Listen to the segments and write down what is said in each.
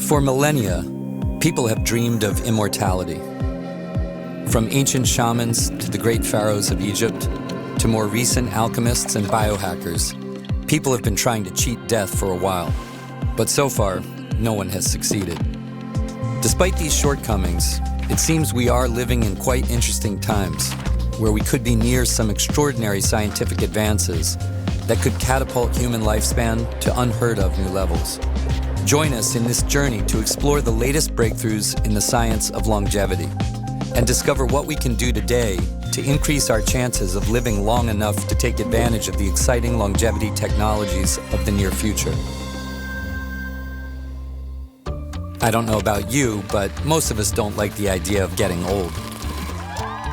For millennia, people have dreamed of immortality. From ancient shamans to the great pharaohs of Egypt, to more recent alchemists and biohackers, people have been trying to cheat death for a while. But so far, no one has succeeded. Despite these shortcomings, it seems we are living in quite interesting times, where we could be near some extraordinary scientific advances that could catapult human lifespan to unheard of new levels. Join us in this journey to explore the latest breakthroughs in the science of longevity and discover what we can do today to increase our chances of living long enough to take advantage of the exciting longevity technologies of the near future. I don't know about you, but most of us don't like the idea of getting old.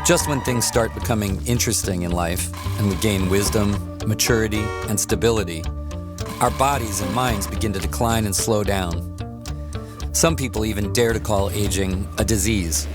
Just when things start becoming interesting in life and we gain wisdom, maturity, and stability, our bodies and minds begin to decline and slow down. Some people even dare to call aging a disease.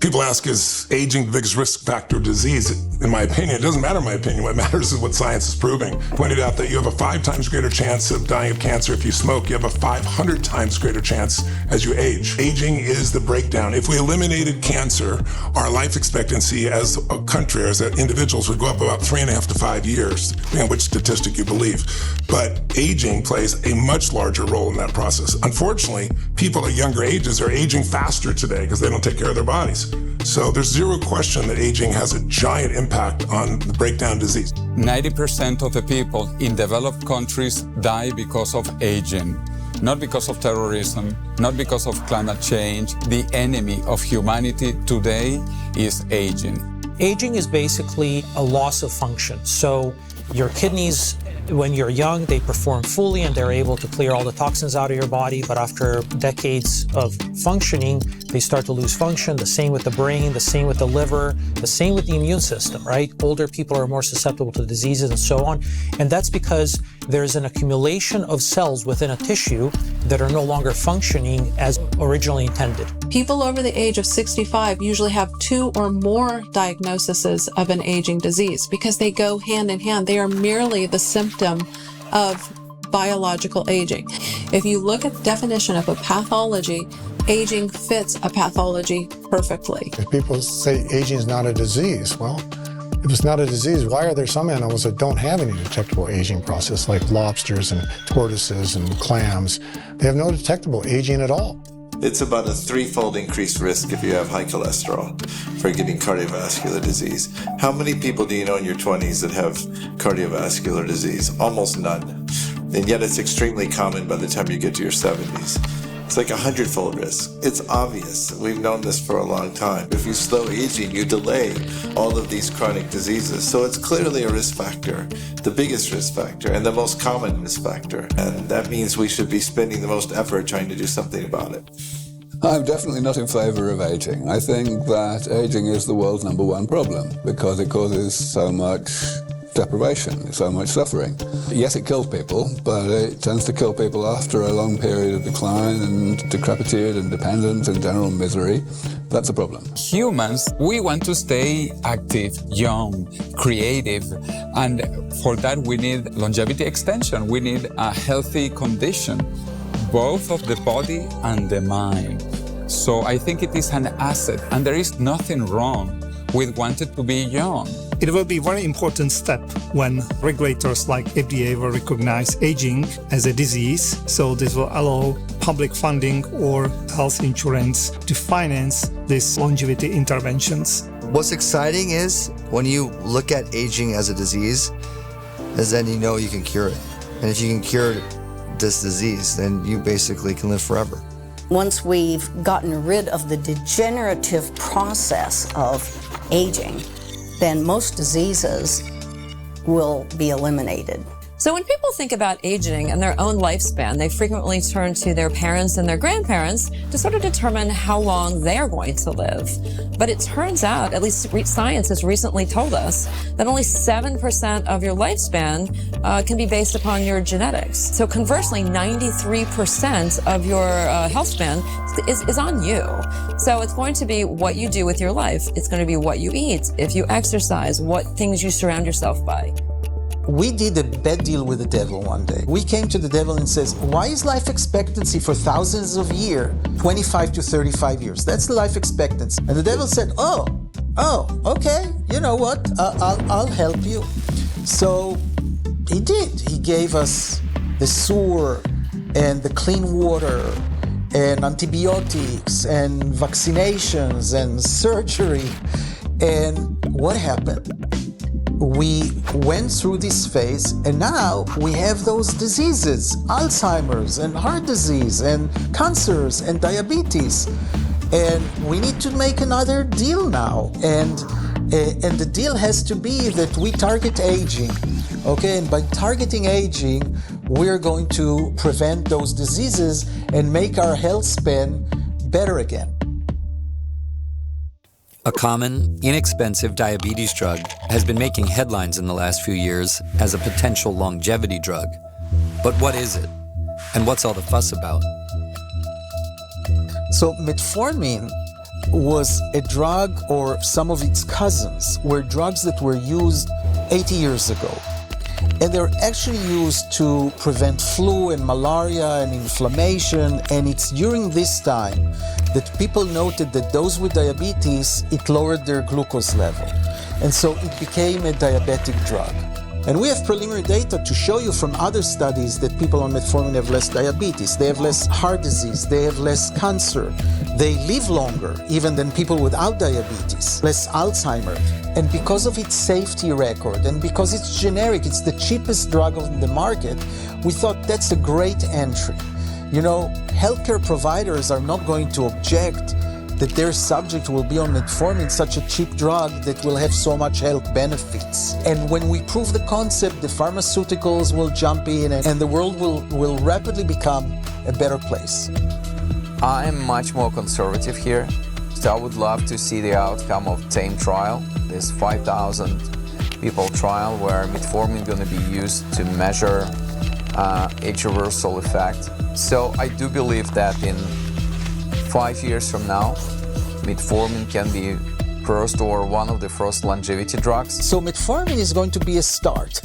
People ask, is aging the biggest risk factor of disease? In my opinion, it doesn't matter my opinion. What matters is what science is proving. Pointed out that you have a 5 times greater chance of dying of cancer if you smoke. You have a 500 times greater chance as you age. Aging is the breakdown. If we eliminated cancer, our life expectancy as a country, as individuals, would go up about 3.5 to 5 years, depending on which statistic you believe. But aging plays a much larger role in that process. Unfortunately, people at younger ages are aging faster today because they don't take care of their bodies. So there's zero question that aging has a giant impact on the breakdown disease. 90% of the people in developed countries die because of aging, not because of terrorism, not because of climate change. The enemy of humanity today is aging. Aging is basically a loss of function. So your kidneys, when you're young, they perform fully and they're able to clear all the toxins out of your body. But after decades of functioning, they start to lose function. The same with the brain, the same with the liver, the same with the immune system, right? Older people are more susceptible to diseases and so on. And that's because there's an accumulation of cells within a tissue that are no longer functioning as originally intended. People over the age of 65 usually have 2 or more diagnoses of an aging disease because they go hand in hand. They are merely the symptom of biological aging. If you look at the definition of a pathology, aging fits a pathology perfectly. If people say aging is not a disease, well, if it's not a disease, why are there some animals that don't have any detectable aging process, like lobsters and tortoises and clams? They have no detectable aging at all. It's about a 3-fold increased risk if you have high cholesterol for getting cardiovascular disease. How many people do you know in your 20s that have cardiovascular disease? Almost none. And yet it's extremely common by the time you get to your 70s. It's like a 100-fold risk. It's obvious. We've known this for a long time. If you slow aging, you delay all of these chronic diseases. So it's clearly a risk factor, the biggest risk factor and the most common risk factor. And that means we should be spending the most effort trying to do something about it. I'm definitely not in favor of aging. I think that aging is the world's #1 problem because it causes so much deprivation, so much suffering. Yes, it kills people, but it tends to kill people after a long period of decline and decrepitude and dependence and general misery. That's a problem. Humans, we want to stay active, young, creative, and for that we need longevity extension. We need a healthy condition, both of the body and the mind. So I think it is an asset, and there is nothing wrong with wanting to be young. It will be a very important step when regulators like FDA will recognize aging as a disease. So this will allow public funding or health insurance to finance these longevity interventions. What's exciting is when you look at aging as a disease, is then you know you can cure it. And if you can cure this disease, then you basically can live forever. Once we've gotten rid of the degenerative process of aging, then most diseases will be eliminated. So when people think about aging and their own lifespan, they frequently turn to their parents and their grandparents to sort of determine how long they're going to live. But it turns out, at least science has recently told us, that only 7% of your lifespan can be based upon your genetics. So conversely, 93% of your health span is on you. So it's going to be what you do with your life. It's going to be what you eat, if you exercise, what things you surround yourself by. we did a bad deal with the devil one day. We came to the devil and says, why is life expectancy for thousands of years 25 to 35 years? That's the life expectancy. And the devil said, oh, okay, you know what? I'll help you. So he did. He gave us the sewer and the clean water and antibiotics and vaccinations and surgery. And what happened? We went through this phase, and now we have those diseases, Alzheimer's and heart disease and cancers and diabetes. And we need to make another deal now. And the deal has to be that we target aging. Okay, and by targeting aging, we're going to prevent those diseases and make our health span better again. A common, inexpensive diabetes drug has been making headlines in the last few years as a potential longevity drug. But what is it? And what's all the fuss about? So Metformin was a drug, or some of its cousins were drugs that were used 80 years ago. And they're actually used to prevent flu and malaria and inflammation. And it's during this time that people noted that those with diabetes, it lowered their glucose level. And so it became a diabetic drug. And we have preliminary data to show you from other studies that people on metformin have less diabetes, they have less heart disease, they have less cancer, they live longer even than people without diabetes, less Alzheimer's. And because of its safety record and because it's generic, it's the cheapest drug on the market, we thought that's a great entry. You know, healthcare providers are not going to object that their subject will be on metformin, such a cheap drug that will have so much health benefits. And when we prove the concept, the pharmaceuticals will jump in and the world will rapidly become a better place. I'm much more conservative here. So I would love to see the outcome of TAME trial, this 5,000 people trial where metformin is going to be used to measure age reversal effect. So I do believe that in 5 years from now, metformin can be first or one of the first longevity drugs. So metformin is going to be a start.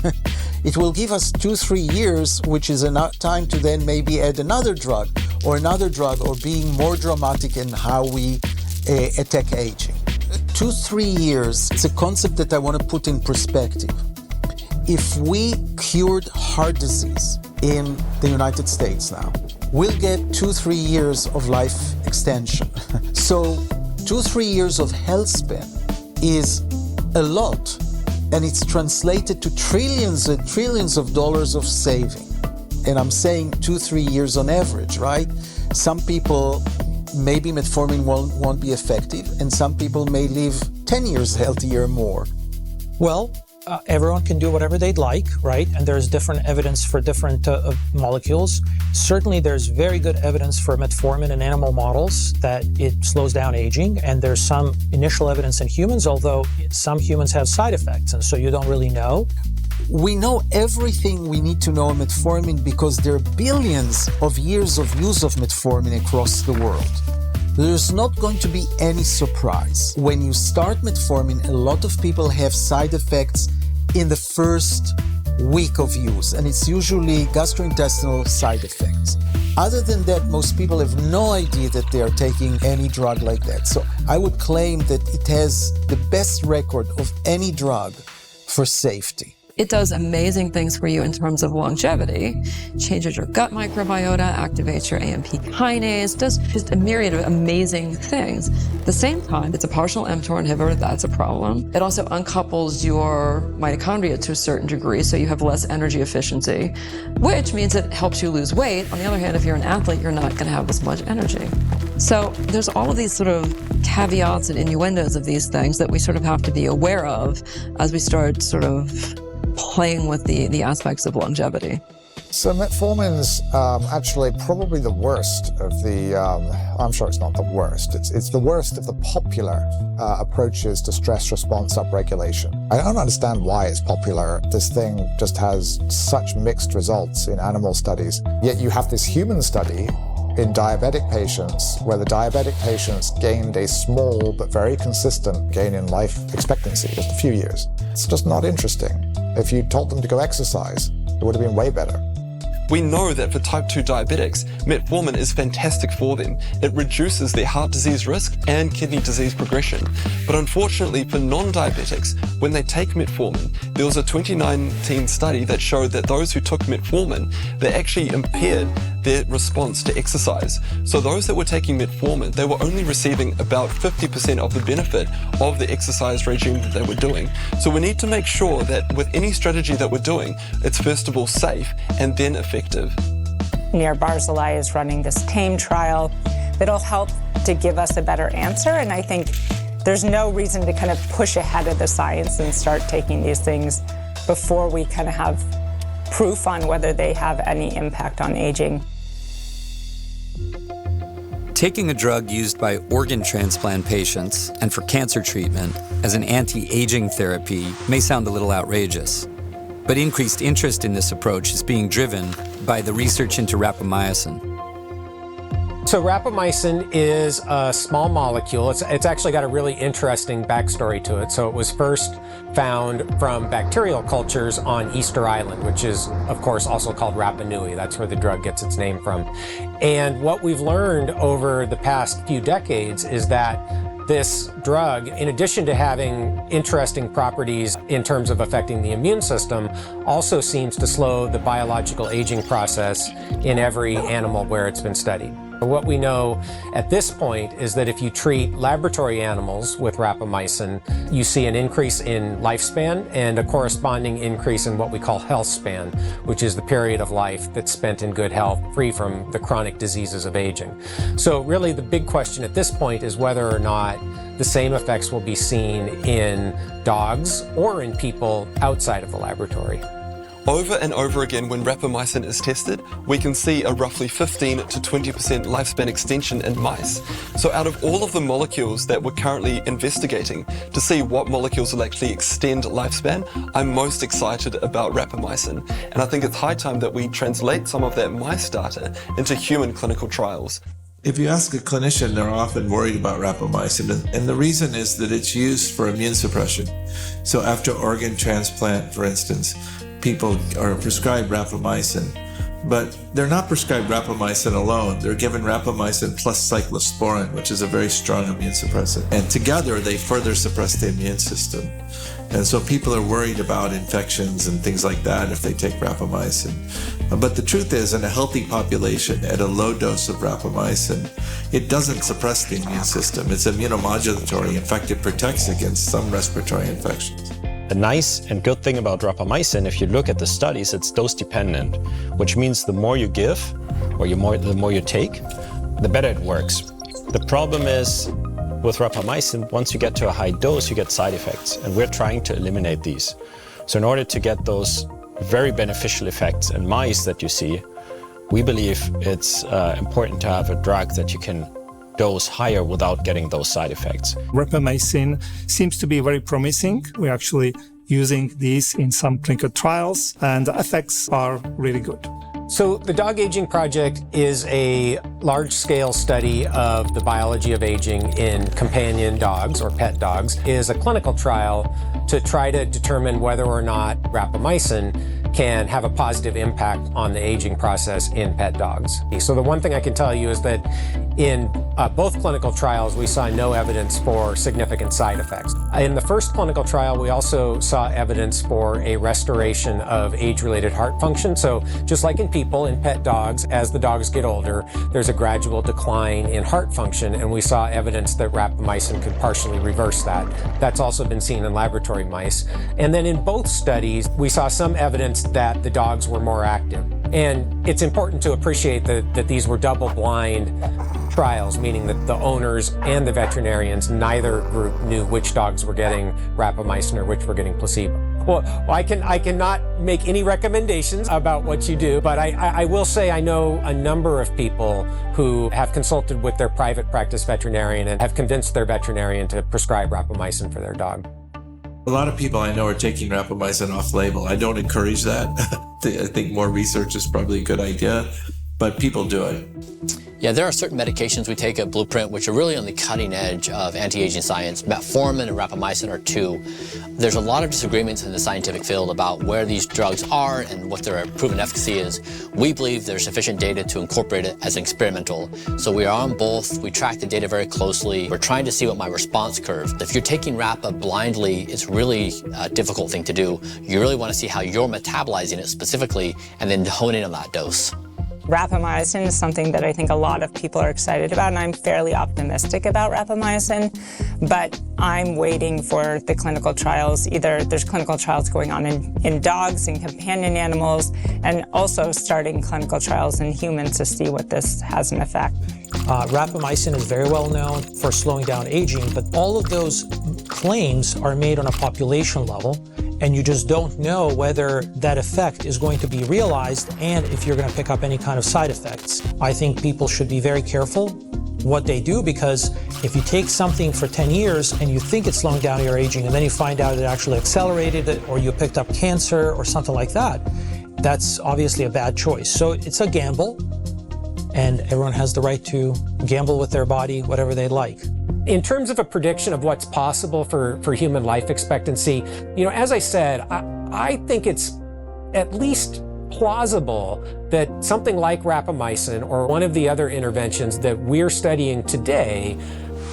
It will give us 2-3 years, which is enough time to then maybe add another drug or being more dramatic in how we attack aging. 2-3 years, it's a concept that I want to put in perspective. If we cured heart disease in the United States now, we'll get 2-3 years of life extension. So 2-3 years of health span is a lot, and it's translated to trillions and trillions of dollars of saving. And I'm saying 2-3 years on average, right? Some people, maybe metformin won't be effective, and some people may live 10 years healthier more. Well, everyone can do whatever they'd like, right? And there's different evidence for different molecules. Certainly, there's very good evidence for metformin in animal models that it slows down aging. And there's some initial evidence in humans, although some humans have side effects. And so you don't really know. We know everything we need to know on metformin because there are billions of years of use of metformin across the world. There's not going to be any surprise. When you start metformin, a lot of people have side effects in the first week of use, and it's usually gastrointestinal side effects. Other than that, most people have no idea that they are taking any drug like that. So I would claim that it has the best record of any drug for safety. It does amazing things for you in terms of longevity. Changes your gut microbiota, activates your AMP kinase, does just a myriad of amazing things. At the same time, it's a partial mTOR inhibitor, that's a problem. It also uncouples your mitochondria to a certain degree, so you have less energy efficiency, which means it helps you lose weight. On the other hand, if you're an athlete, you're not gonna have as much energy. So there's all of these sort of caveats and innuendos of these things that we sort of have to be aware of as we start sort of playing with the aspects of longevity. So metformin's actually probably the worst of the, I'm sure it's not the worst, it's the worst of the popular approaches to stress response upregulation. I don't understand why it's popular. This thing just has such mixed results in animal studies. Yet you have this human study in diabetic patients where the diabetic patients gained a small but very consistent gain in life expectancy, just a few years. It's just not interesting. If you told them to go exercise, it would have been way better. We know that for type 2 diabetics, metformin is fantastic for them. It reduces their heart disease risk and kidney disease progression. But unfortunately for non-diabetics, when they take metformin, there was a 2019 study that showed that those who took metformin, they actually impaired their response to exercise. So those that were taking metformin, they were only receiving about 50% of the benefit of the exercise regime that they were doing. So we need to make sure that with any strategy that we're doing, it's first of all safe and then effective. Nir Barzilai is running this TAME trial that'll help to give us a better answer. And I think there's no reason to kind of push ahead of the science and start taking these things before we kind of have proof on whether they have any impact on aging. Taking a drug used by organ transplant patients and for cancer treatment as an anti-aging therapy may sound a little outrageous. But increased interest in this approach is being driven by the research into rapamycin. So rapamycin is a small molecule. It's actually got a really interesting backstory to it. So it was first found from bacterial cultures on Easter Island, which is, of course, also called Rapa Nui. That's where the drug gets its name from. And what we've learned over the past few decades is that this drug, in addition to having interesting properties in terms of affecting the immune system, also seems to slow the biological aging process in every animal where it's been studied. What we know at this point is that if you treat laboratory animals with rapamycin, you see an increase in lifespan and a corresponding increase in what we call health span, which is the period of life that's spent in good health, free from the chronic diseases of aging. So really the big question at this point is whether or not the same effects will be seen in dogs or in people outside of the laboratory. Over and over again, when rapamycin is tested, we can see a roughly 15 to 20% lifespan extension in mice. So out of all of the molecules that we're currently investigating to see what molecules will actually extend lifespan, I'm most excited about rapamycin. And I think it's high time that we translate some of that mice data into human clinical trials. If you ask a clinician, they're often worried about rapamycin, and the reason is that it's used for immune suppression. So after organ transplant, for instance, people are prescribed rapamycin, but they're not prescribed rapamycin alone. They're given rapamycin plus cyclosporin, which is a very strong immune suppressant. And together, they further suppress the immune system. And so people are worried about infections and things like that if they take rapamycin. But the truth is, in a healthy population, at a low dose of rapamycin, it doesn't suppress the immune system. It's immunomodulatory. In fact, it protects against some respiratory infections. The nice and good thing about rapamycin, if you look at the studies, it's dose dependent, which means the more you give, or the more you take, the better it works. The problem is, with rapamycin, once you get to a high dose, you get side effects, and we're trying to eliminate these. So in order to get those very beneficial effects in mice that you see, we believe it's important to have a drug that you can dose higher without getting those side effects. Rapamycin seems to be very promising. We're actually using these in some clinical trials, and the effects are really good. So the Dog Aging Project is a large-scale study of the biology of aging in companion dogs or pet dogs. It is a clinical trial to try to determine whether or not rapamycin can have a positive impact on the aging process in pet dogs. So the one thing I can tell you is that in both clinical trials, we saw no evidence for significant side effects. In the first clinical trial, we also saw evidence for a restoration of age-related heart function. So just like in people, in pet dogs, as the dogs get older, there's a gradual decline in heart function, and we saw evidence that rapamycin could partially reverse that. That's also been seen in laboratory mice. And then in both studies, we saw some evidence that the dogs were more active. And it's important to appreciate that these were double-blind trials, meaning that the owners and the veterinarians, neither group knew which dogs were getting rapamycin or which were getting placebo. Well, I cannot make any recommendations about what you do, but I will say I know a number of people who have consulted with their private practice veterinarian and have convinced their veterinarian to prescribe rapamycin for their dog. A lot of people I know are taking rapamycin off-label. I don't encourage that. I think more research is probably a good idea, but people do it. Yeah, there are certain medications we take at Blueprint which are really on the cutting edge of anti-aging science. Metformin and Rapamicina are two. There's a lot of disagreements in the scientific field about where these drugs are and what their proven efficacy is. We believe there's sufficient data to incorporate it as an experimental. So we are on both. We track the data very closely. We're trying to see what my response curve. If you're taking Rapa blindly, it's really a difficult thing to do. You really want to see how you're metabolizing it specifically and then hone in on that dose. Rapamycin is something that I think a lot of people are excited about, and I'm fairly optimistic about rapamycin, but I'm waiting for the clinical trials. Either there's clinical trials going on in dogs and companion animals, and also starting clinical trials in humans to see what this has an effect. Rapamycin is very well known for slowing down aging, but all of those claims are made on a population level, and you just don't know whether that effect is going to be realized and if you're going to pick up any kind of side effects. I think people should be very careful what they do, because if you take something for 10 years and you think it's slowing down your aging and then you find out it actually accelerated it, or you picked up cancer or something like that, that's obviously a bad choice. So it's a gamble, and everyone has the right to gamble with their body whatever they like. In terms of a prediction of what's possible for human life expectancy, as I said, I think it's at least plausible that something like rapamycin or one of the other interventions that we're studying today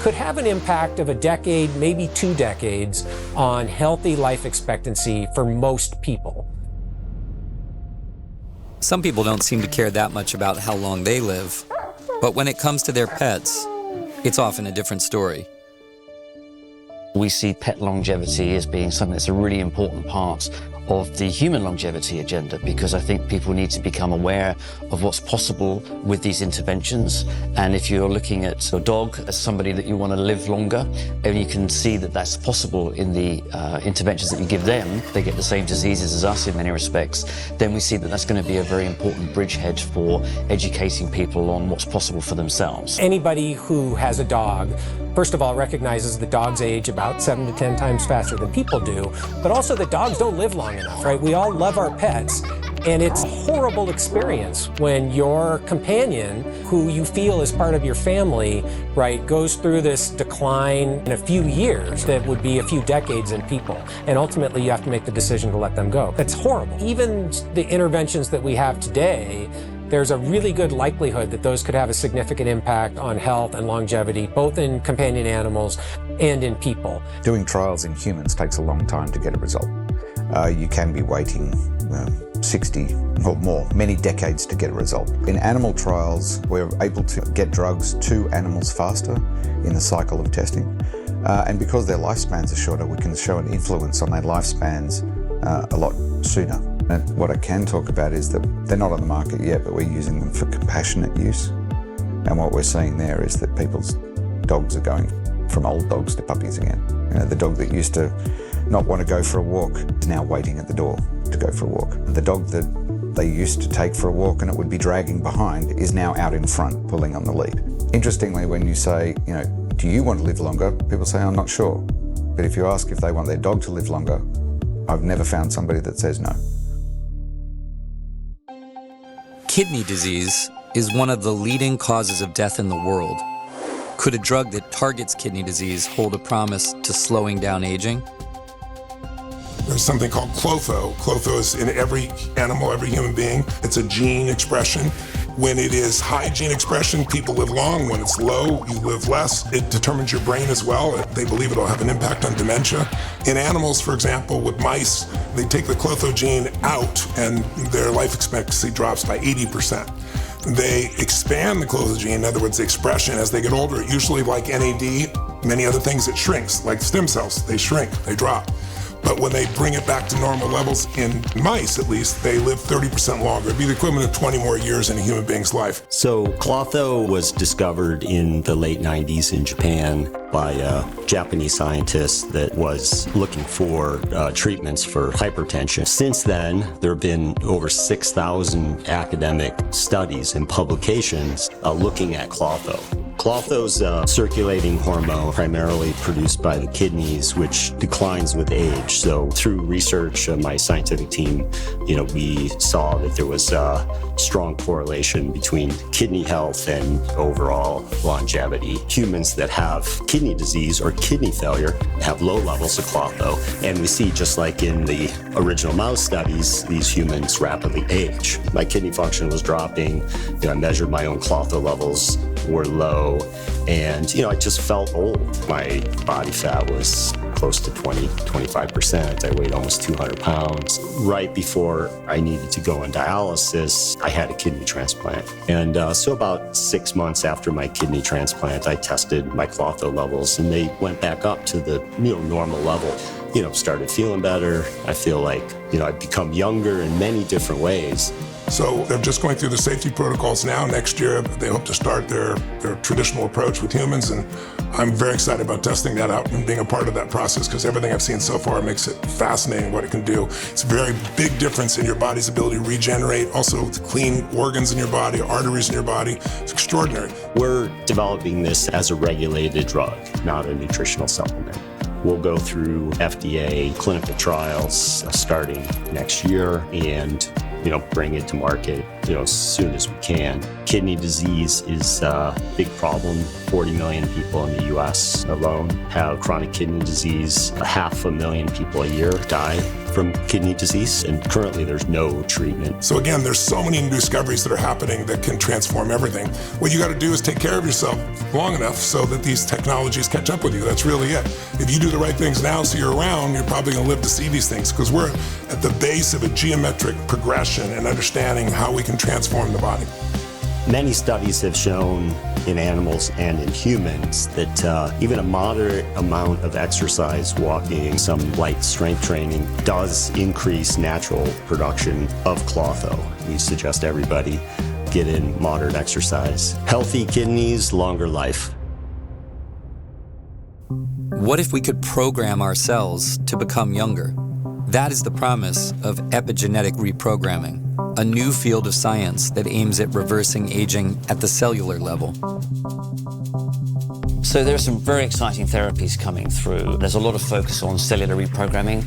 could have an impact of a decade, maybe 2 decades, on healthy life expectancy for most people. Some people don't seem to care that much about how long they live, but when it comes to their pets, it's often a different story. We see pet longevity as being something that's a really important part of the human longevity agenda, because I think people need to become aware of what's possible with these interventions. And if you're looking at your dog as somebody that you want to live longer, and you can see that that's possible in the interventions that you give them, they get the same diseases as us in many respects, then we see that that's going to be a very important bridgehead for educating people on what's possible for themselves. Anybody who has a dog, first of all, recognizes that dogs age about 7 to 10 times faster than people do, but also that dogs don't live long enough, right? We all love our pets, and it's a horrible experience when your companion, who you feel is part of your family, right, goes through this decline in a few years that would be a few decades in people, and ultimately you have to make the decision to let them go. That's horrible. Even the interventions that we have today, there's a really good likelihood that those could have a significant impact on health and longevity, both in companion animals and in people. Doing trials in humans takes a long time to get a result. You can be waiting 60 or more, many decades to get a result. In animal trials, we're able to get drugs to animals faster in the cycle of testing. And because their lifespans are shorter, we can show an influence on their lifespans a lot sooner. And what I can talk about is that they're not on the market yet, but we're using them for compassionate use. And what we're seeing there is that people's dogs are going from old dogs to puppies again. The dog that used to not want to go for a walk is now waiting at the door to go for a walk. The dog that they used to take for a walk and it would be dragging behind is now out in front, pulling on the lead. Interestingly, when you say, do you want to live longer? People say, I'm not sure. But if you ask if they want their dog to live longer, I've never found somebody that says no. Kidney disease is one of the leading causes of death in the world. Could a drug that targets kidney disease hold a promise to slowing down aging? There's something called clotho. Clotho is in every animal, every human being. It's a gene expression. When it is high gene expression, people live long. When it's low, you live less. It determines your brain as well. They believe it'll have an impact on dementia. In animals, for example, with mice, they take the clotho gene out and their life expectancy drops by 80%. They expand the clotho gene, in other words, the expression, as they get older. Usually like NAD, many other things, it shrinks, like stem cells. They shrink, they drop. But when they bring it back to normal levels, in mice at least, they live 30% longer. It'd be the equivalent of 20 more years in a human being's life. So clotho was discovered in the late 90s in Japan by a Japanese scientist that was looking for treatments for hypertension. Since then, there have been over 6,000 academic studies and publications looking at clotho. Klotho's a circulating hormone primarily produced by the kidneys, which declines with age. So through research, my scientific team, we saw that there was a strong correlation between kidney health and overall longevity. Humans that have kidney disease or kidney failure have low levels of Klotho. And we see, just like in the original mouse studies, these humans rapidly age. My kidney function was dropping. I measured my own Klotho levels were low, and I just felt old. My body fat was close to 25%. I weighed almost 200 pounds. Right before I needed to go on dialysis, I had a kidney transplant. And so about 6 months after my kidney transplant, I tested my Klotho levels, and they went back up to the normal level. Started feeling better. I feel like, I've become younger in many different ways. So they're just going through the safety protocols now. Next year, they hope to start their traditional approach with humans, and I'm very excited about testing that out and being a part of that process, because everything I've seen so far makes it fascinating what it can do. It's a very big difference in your body's ability to regenerate, also to clean organs in your body, arteries in your body. It's extraordinary. We're developing this as a regulated drug, not a nutritional supplement. We'll go through FDA clinical trials starting next year and bring it to market, as soon as we can. Kidney disease is a big problem. 40 million people in the US alone have chronic kidney disease. 500,000 people a year die from kidney disease, and currently there's no treatment. So again, there's so many new discoveries that are happening that can transform everything. What you got to do is take care of yourself long enough so that these technologies catch up with you. That's really it. If you do the right things now so you're around, you're probably going to live to see these things, because we're at the base of a geometric progression and understanding how we can transform the body. Many studies have shown in animals and in humans that even a moderate amount of exercise, walking, some light strength training, does increase natural production of Klotho. We suggest everybody get in moderate exercise. Healthy kidneys, longer life. What if we could program our cells to become younger? That is the promise of epigenetic reprogramming, a new field of science that aims at reversing aging at the cellular level. So there are some very exciting therapies coming through. There's a lot of focus on cellular reprogramming,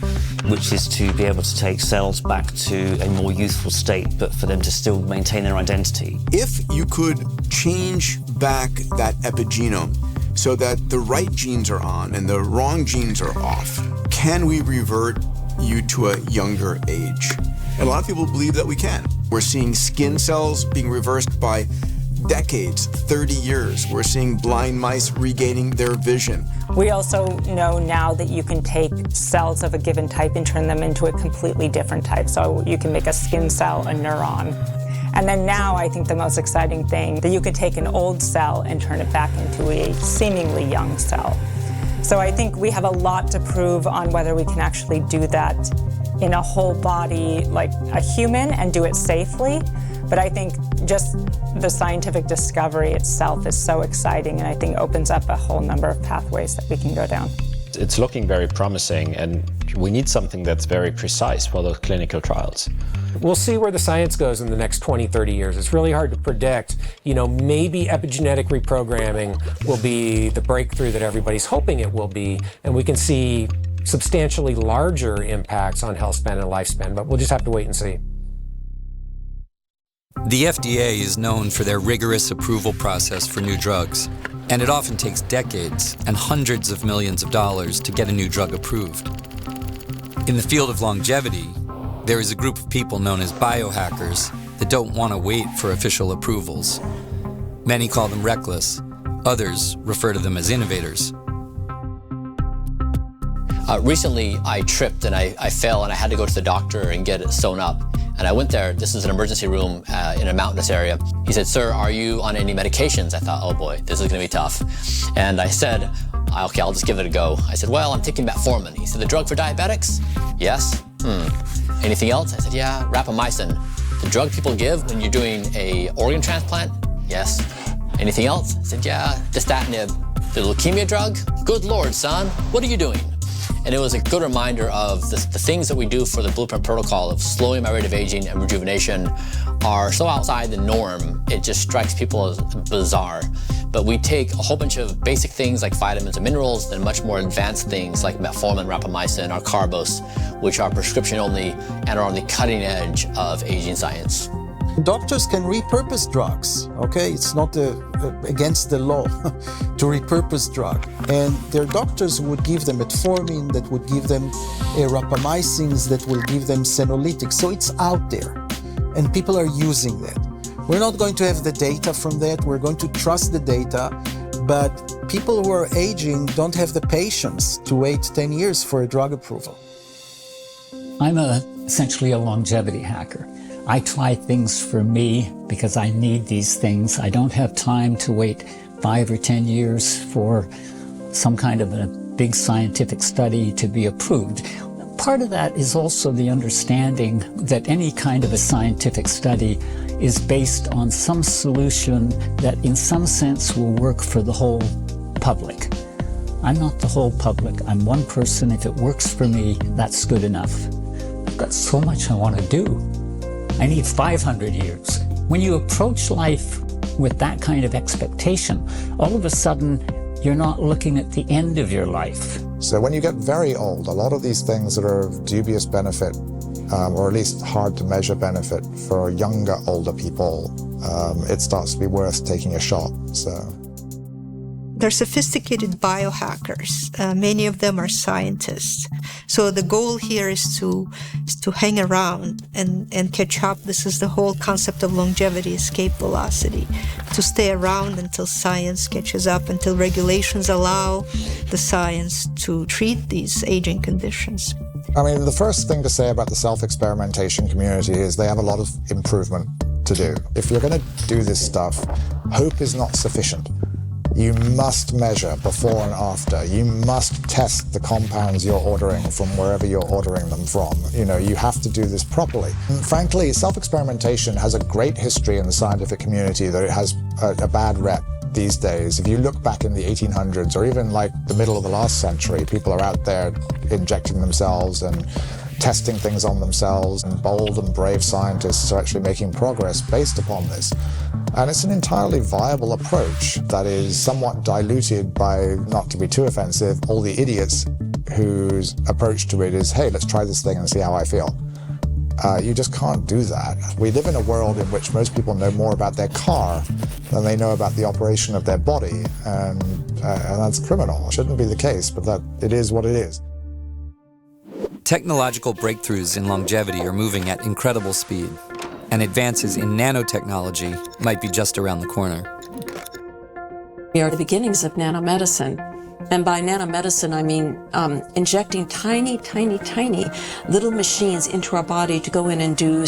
which is to be able to take cells back to a more youthful state, but for them to still maintain their identity. If you could change back that epigenome so that the right genes are on and the wrong genes are off, can we revert you to a younger age? And a lot of people believe that we can. We're seeing skin cells being reversed by decades, 30 years. We're seeing blind mice regaining their vision. We also know now that you can take cells of a given type and turn them into a completely different type. So you can make a skin cell a neuron. And then now I think the most exciting thing, that you could take an old cell and turn it back into a seemingly young cell. So I think we have a lot to prove on whether we can actually do that in a whole body like a human and do it safely. But I think just the scientific discovery itself is so exciting, and I think opens up a whole number of pathways that we can go down. It's looking very promising, and we need something that's very precise for those clinical trials. We'll see where the science goes in the next 20, 30 years. It's really hard to predict. Maybe epigenetic reprogramming will be the breakthrough that everybody's hoping it will be, and we can see substantially larger impacts on health span and lifespan, but we'll just have to wait and see. The FDA is known for their rigorous approval process for new drugs, and it often takes decades and hundreds of millions of dollars to get a new drug approved. In the field of longevity, there is a group of people known as biohackers that don't want to wait for official approvals. Many call them reckless. Others refer to them as innovators. Recently, I tripped and I fell, and I had to go to the doctor and get it sewn up. And I went there. This is an emergency room in a mountainous area. He said, "Sir, are you on any medications?" I thought, oh boy, this is going to be tough. And I said, okay, I'll just give it a go. I said, well, I'm taking Metformina. He said, the drug for diabetics? Yes. Anything else? I said, yeah, Rapamicina. The drug people give when you're doing a organ transplant? Yes. Anything else? I said, yeah, Dastatinib. The leukemia drug? Good Lord, son, what are you doing? And it was a good reminder of the things that we do for the Blueprint protocol of slowing my rate of aging and rejuvenation are so outside the norm, it just strikes people as bizarre. But we take a whole bunch of basic things like vitamins and minerals, then much more advanced things like metformin, rapamicin, or carbos, which are prescription only and are on the cutting edge of aging science. Doctors can repurpose drugs, okay? It's not against the law to repurpose drug. And their doctors would give them metformin, that would give them rapamycins, that will give them senolytics. So it's out there, and people are using that. We're not going to have the data from that. We're going to trust the data, but people who are aging don't have the patience to wait 10 years for a drug approval. I'm essentially a longevity hacker. I try things for me because I need these things. I don't have time to wait 5 or 10 years for some kind of a big scientific study to be approved. Part of that is also the understanding that any kind of a scientific study is based on some solution that in some sense will work for the whole public. I'm not the whole public. I'm one person. If it works for me, that's good enough. I've got so much I want to do. I need 500 years. When you approach life with that kind of expectation, all of a sudden, you're not looking at the end of your life. So when you get very old, a lot of these things that are of dubious benefit, or at least hard to measure benefit for younger, older people, it starts to be worth taking a shot. So they're sophisticated biohackers. Many of them are scientists. So the goal here is to hang around and catch up. This is the whole concept of longevity, escape velocity, to stay around until science catches up, until regulations allow the science to treat these aging conditions. I mean, the first thing to say about the self-experimentation community is they have a lot of improvement to do. If you're going to do this stuff, hope is not sufficient. You must measure before and after. You must test the compounds you're ordering from wherever you're ordering them from. You know, you have to do this properly. And frankly, self-experimentation has a great history in the scientific community, that it has a bad rep these days. If you look back in the 1800s or even like the middle of the last century, people are out there injecting themselves and testing things on themselves, and bold and brave scientists are actually making progress based upon this. And it's an entirely viable approach that is somewhat diluted by, not to be too offensive, all the idiots whose approach to it is, hey, let's try this thing and see how I feel. You just can't do that. We live in a world in which most people know more about their car than they know about the operation of their body, and that's criminal. It shouldn't be the case, but that it is what it is. Technological breakthroughs in longevity are moving at incredible speed, and advances in nanotechnology might be just around the corner. We are the beginnings of nanomedicine. And by nanomedicine, I mean injecting tiny, tiny, tiny little machines into our body to go in and do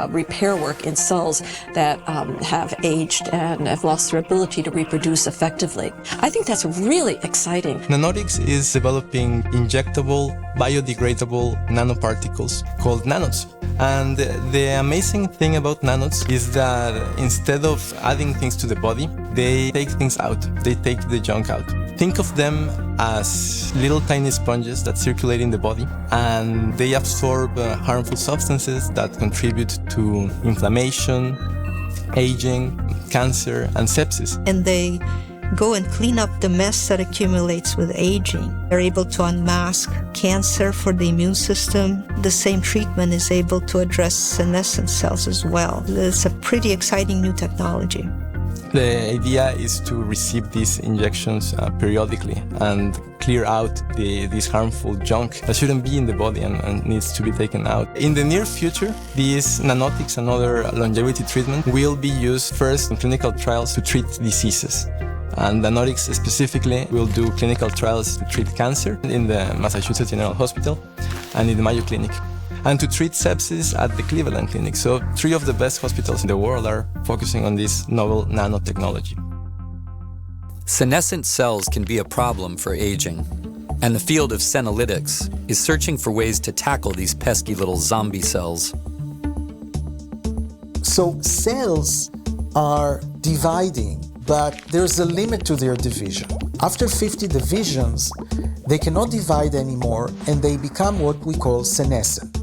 repair work in cells that have aged and have lost their ability to reproduce effectively. I think that's really exciting. Nanotics is developing injectable, biodegradable nanoparticles called nanots. And the amazing thing about nanots is that instead of adding things to the body, they take things out. They take the junk out. Think of them as little tiny sponges that circulate in the body, and they absorb harmful substances that contribute to inflammation, aging, cancer, and sepsis. And they go and clean up the mess that accumulates with aging. They're able to unmask cancer for the immune system. The same treatment is able to address senescent cells as well. It's a pretty exciting new technology. The idea is to receive these injections periodically and clear out this harmful junk that shouldn't be in the body and needs to be taken out. In the near future, these nanotics and other longevity treatment will be used first in clinical trials to treat diseases. And Nanotics specifically will do clinical trials to treat cancer in the Massachusetts General Hospital and in the Mayo Clinic, and to treat sepsis at the Cleveland Clinic. So 3 of the best hospitals in the world are focusing on this novel nanotechnology. Senescent cells can be a problem for aging, and the field of senolytics is searching for ways to tackle these pesky little zombie cells. So cells are dividing, but there's a limit to their division. After 50 divisions, they cannot divide anymore, and they become what we call senescent.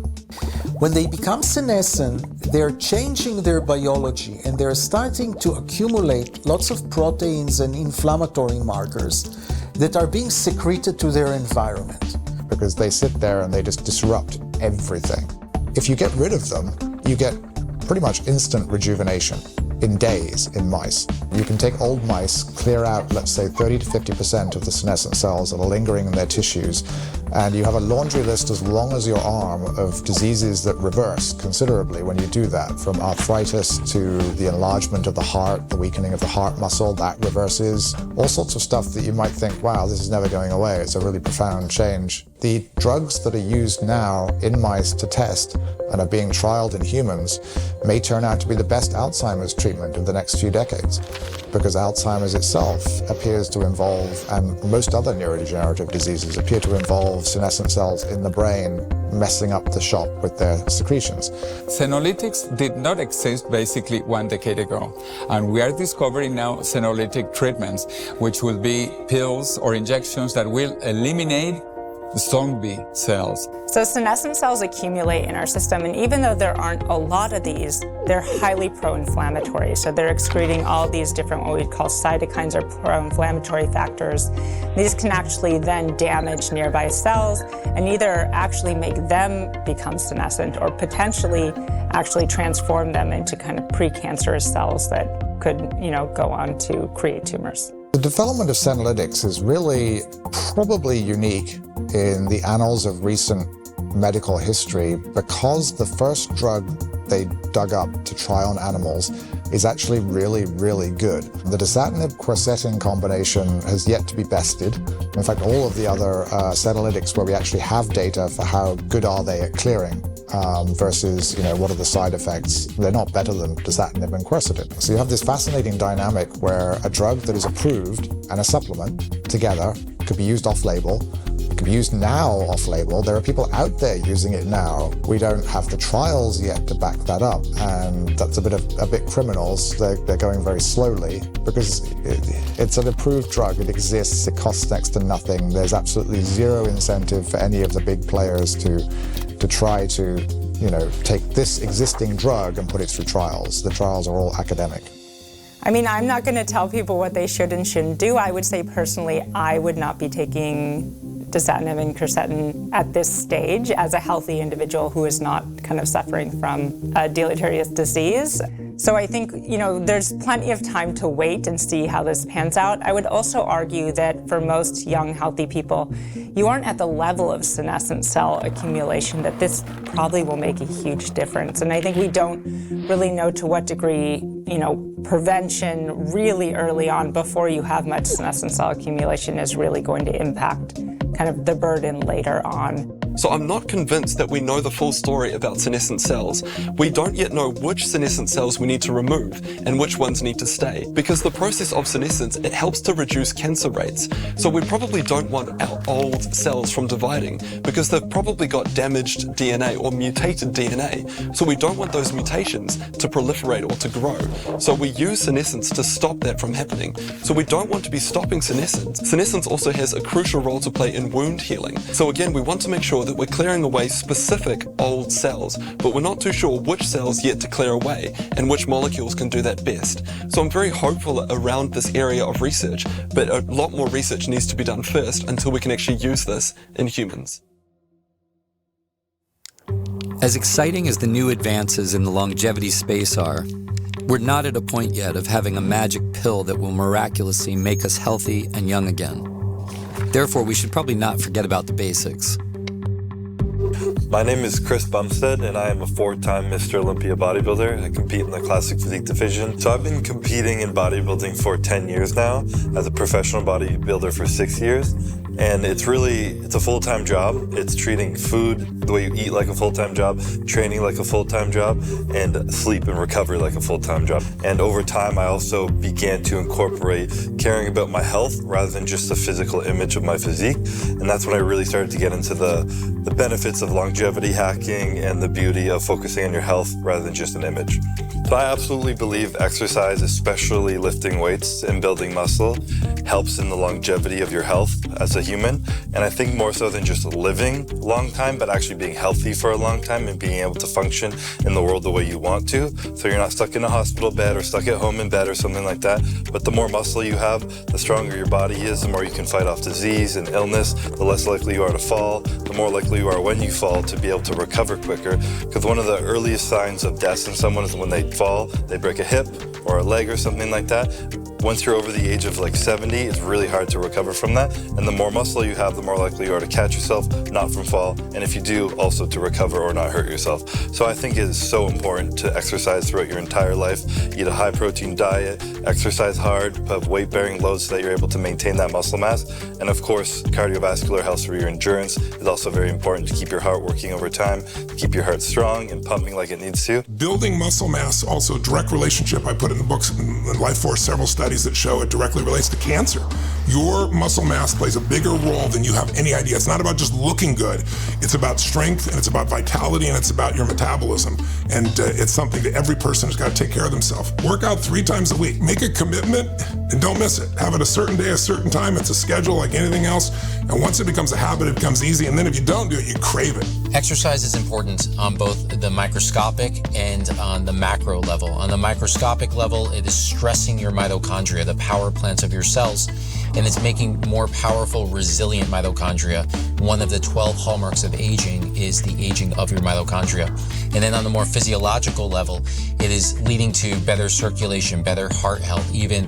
When they become senescent, they're changing their biology and they're starting to accumulate lots of proteins and inflammatory markers that are being secreted to their environment. Because they sit there and they just disrupt everything. If you get rid of them, you get pretty much instant rejuvenation in days in mice. You can take old mice, clear out, let's say, 30 to 50% of the senescent cells that are lingering in their tissues, and you have a laundry list as long as your arm of diseases that reverse considerably when you do that, from arthritis to the enlargement of the heart, the weakening of the heart muscle, that reverses. All sorts of stuff that you might think, wow, this is never going away. It's a really profound change. The drugs that are used now in mice to test and are being trialed in humans may turn out to be the best Alzheimer's treatment of the next few decades, because Alzheimer's itself appears to involve, and most other neurodegenerative diseases appear to involve senescent cells in the brain messing up the shop with their secretions. Senolytics did not exist basically 1 decade ago, and we are discovering now senolytic treatments, which will be pills or injections that will eliminate zombie cells. So senescent cells accumulate in our system, and even though there aren't a lot of these, they're highly pro-inflammatory. So they're excreting all these different, what we call cytokines or pro-inflammatory factors. These can actually then damage nearby cells and either actually make them become senescent or potentially actually transform them into kind of precancerous cells that could, go on to create tumors. The development of senolytics is really probably unique in the annals of recent medical history, because the first drug they dug up to try on animals is actually really, really good. The dasatinib-quercetin combination has yet to be bested. In fact, all of the other senolytics where we actually have data for how good are they at clearing versus, what are the side effects, they're not better than dasatinib and quercetin. So you have this fascinating dynamic where a drug that is approved and a supplement together could be used off-label. It can be used now off-label. There are people out there using it now. We don't have the trials yet to back that up, and that's a bit criminal. They're going very slowly because it's an approved drug. It exists. It costs next to nothing. There's absolutely zero incentive for any of the big players to try to, take this existing drug and put it through trials. The trials are all academic. I'm not going to tell people what they should and shouldn't do. I would say personally, I would not be taking dasatinib and quercetin at this stage as a healthy individual who is not kind of suffering from a deleterious disease. So I think, there's plenty of time to wait and see how this pans out. I would also argue that for most young, healthy people, you aren't at the level of senescent cell accumulation that this probably will make a huge difference. And I think we don't really know to what degree, prevention really early on before you have much senescent cell accumulation is really going to impact kind of the burden later on. So I'm not convinced that we know the full story about senescent cells. We don't yet know which senescent cells we need to remove and which ones need to stay, because the process of senescence, it helps to reduce cancer rates. So we probably don't want our old cells from dividing because they've probably got damaged DNA or mutated DNA. So we don't want those mutations to proliferate or to grow. So we use senescence to stop that from happening. So we don't want to be stopping senescence. Senescence also has a crucial role to play in wound healing. So again, we want to make sure that we're clearing away specific old cells, but we're not too sure which cells yet to clear away and which molecules can do that best. So I'm very hopeful around this area of research, but a lot more research needs to be done first until we can actually use this in humans. As exciting as the new advances in the longevity space are, we're not at a point yet of having a magic pill that will miraculously make us healthy and young again. Therefore, we should probably not forget about the basics. My name is Chris Bumstead, and I am a 4-time Mr. Olympia bodybuilder. I compete in the classic physique division. So I've been competing in bodybuilding for 10 years now, as a professional bodybuilder for 6 years. And it's a full-time job. It's treating food the way you eat like a full-time job, training like a full-time job, and sleep and recovery like a full-time job. And over time, I also began to incorporate caring about my health rather than just the physical image of my physique. And that's when I really started to get into the benefits of longevity hacking and the beauty of focusing on your health rather than just an image. So I absolutely believe exercise, especially lifting weights and building muscle, helps in the longevity of your health as a human. And I think more so than just living a long time, but actually being healthy for a long time and being able to function in the world the way you want to. So you're not stuck in a hospital bed or stuck at home in bed or something like that. But the more muscle you have, the stronger your body is, the more you can fight off disease and illness, the less likely you are to fall, the more likely you are when you fall to be able to recover quicker. Because one of the earliest signs of death in someone is when they fall, they break a hip or a leg or something like that. Once you're over the age of like 70, it's really hard to recover from that. And the more muscle you have, the more likely you are to catch yourself, not from fall. And if you do, also to recover or not hurt yourself. So I think it is so important to exercise throughout your entire life. Eat a high protein diet, exercise hard, have weight bearing loads so that you're able to maintain that muscle mass. And of course, cardiovascular health for your endurance is also very important to keep your heart working over time, to keep your heart strong and pumping like it needs to. Building muscle mass, also a direct relationship. I put in the books in Life Force several studies that show it directly relates to cancer. Your muscle mass plays a bigger role than you have any idea. It's not about just looking good. It's about strength, and it's about vitality, and it's about your metabolism. And it's something that every person has got to take care of themselves. Work out 3 times a week. Make a commitment and don't miss it. Have it a certain day, a certain time. It's a schedule like anything else. And once it becomes a habit, it becomes easy. And then if you don't do it, you crave it. Exercise is important on both the microscopic and on the macro level. On the microscopic level, it is stressing your mitochondria, the power plants of your cells, and it's making more powerful, resilient mitochondria. One of the 12 hallmarks of aging is the aging of your mitochondria. And then on the more physiological level, it is leading to better circulation, better heart health, even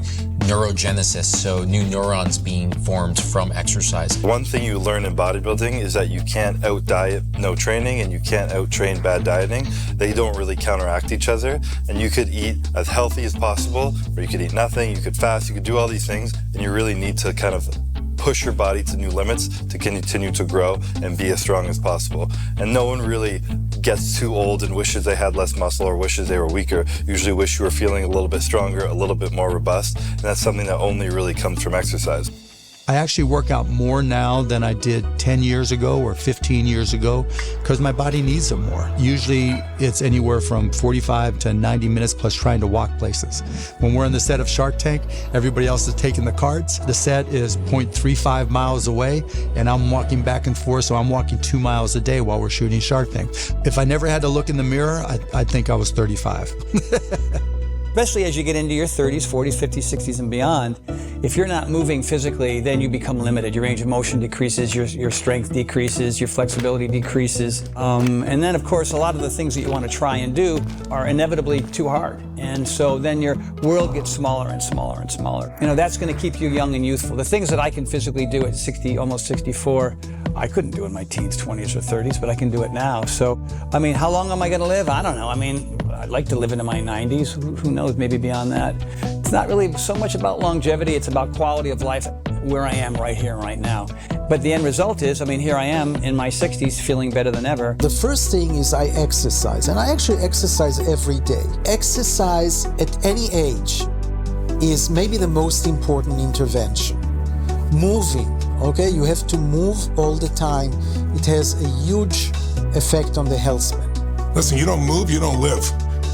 neurogenesis, so new neurons being formed from exercise. One thing you learn in bodybuilding is that you can't out-diet no training and you can't out-train bad dieting. They don't really counteract each other, and you could eat as healthy as possible, or you could eat nothing, you could fast, you could do all these things, and you really need to kind of push your body to new limits to continue to grow and be as strong as possible. And no one really gets too old and wishes they had less muscle or wishes they were weaker. Usually wish you were feeling a little bit stronger, a little bit more robust, and that's something that only really comes from exercise. I actually work out more now than I did 10 years ago or 15 years ago because my body needs it more. Usually it's anywhere from 45 to 90 minutes plus trying to walk places. When we're on the set of Shark Tank, everybody else is taking the carts. The set is 0.35 miles away and I'm walking back and forth, so I'm walking 2 miles a day while we're shooting Shark Tank. If I never had to look in the mirror, I'd think I was 35. Especially as you get into your 30s, 40s, 50s, 60s, and beyond, if you're not moving physically, then you become limited. Your range of motion decreases, your strength decreases, your flexibility decreases. And then, of course, a lot of the things that you want to try and do are inevitably too hard. And so then your world gets smaller and smaller and smaller. You know, that's going to keep you young and youthful. The things that I can physically do at 60, almost 64, I couldn't do in my teens, 20s, or 30s, but I can do it now. So, I mean, how long am I going to live? I don't know. I mean, I'd like to live into my 90s. Who knows, maybe beyond that. It's not really so much about longevity. It's about quality of life where I am right here and right now. But the end result is, I mean, here I am in my 60s feeling better than ever. The first thing is I exercise, and I actually exercise every day. Exercise at any age is maybe the most important intervention. Moving, okay? You have to move all the time. It has a huge effect on the health span. Listen, you don't move, you don't live.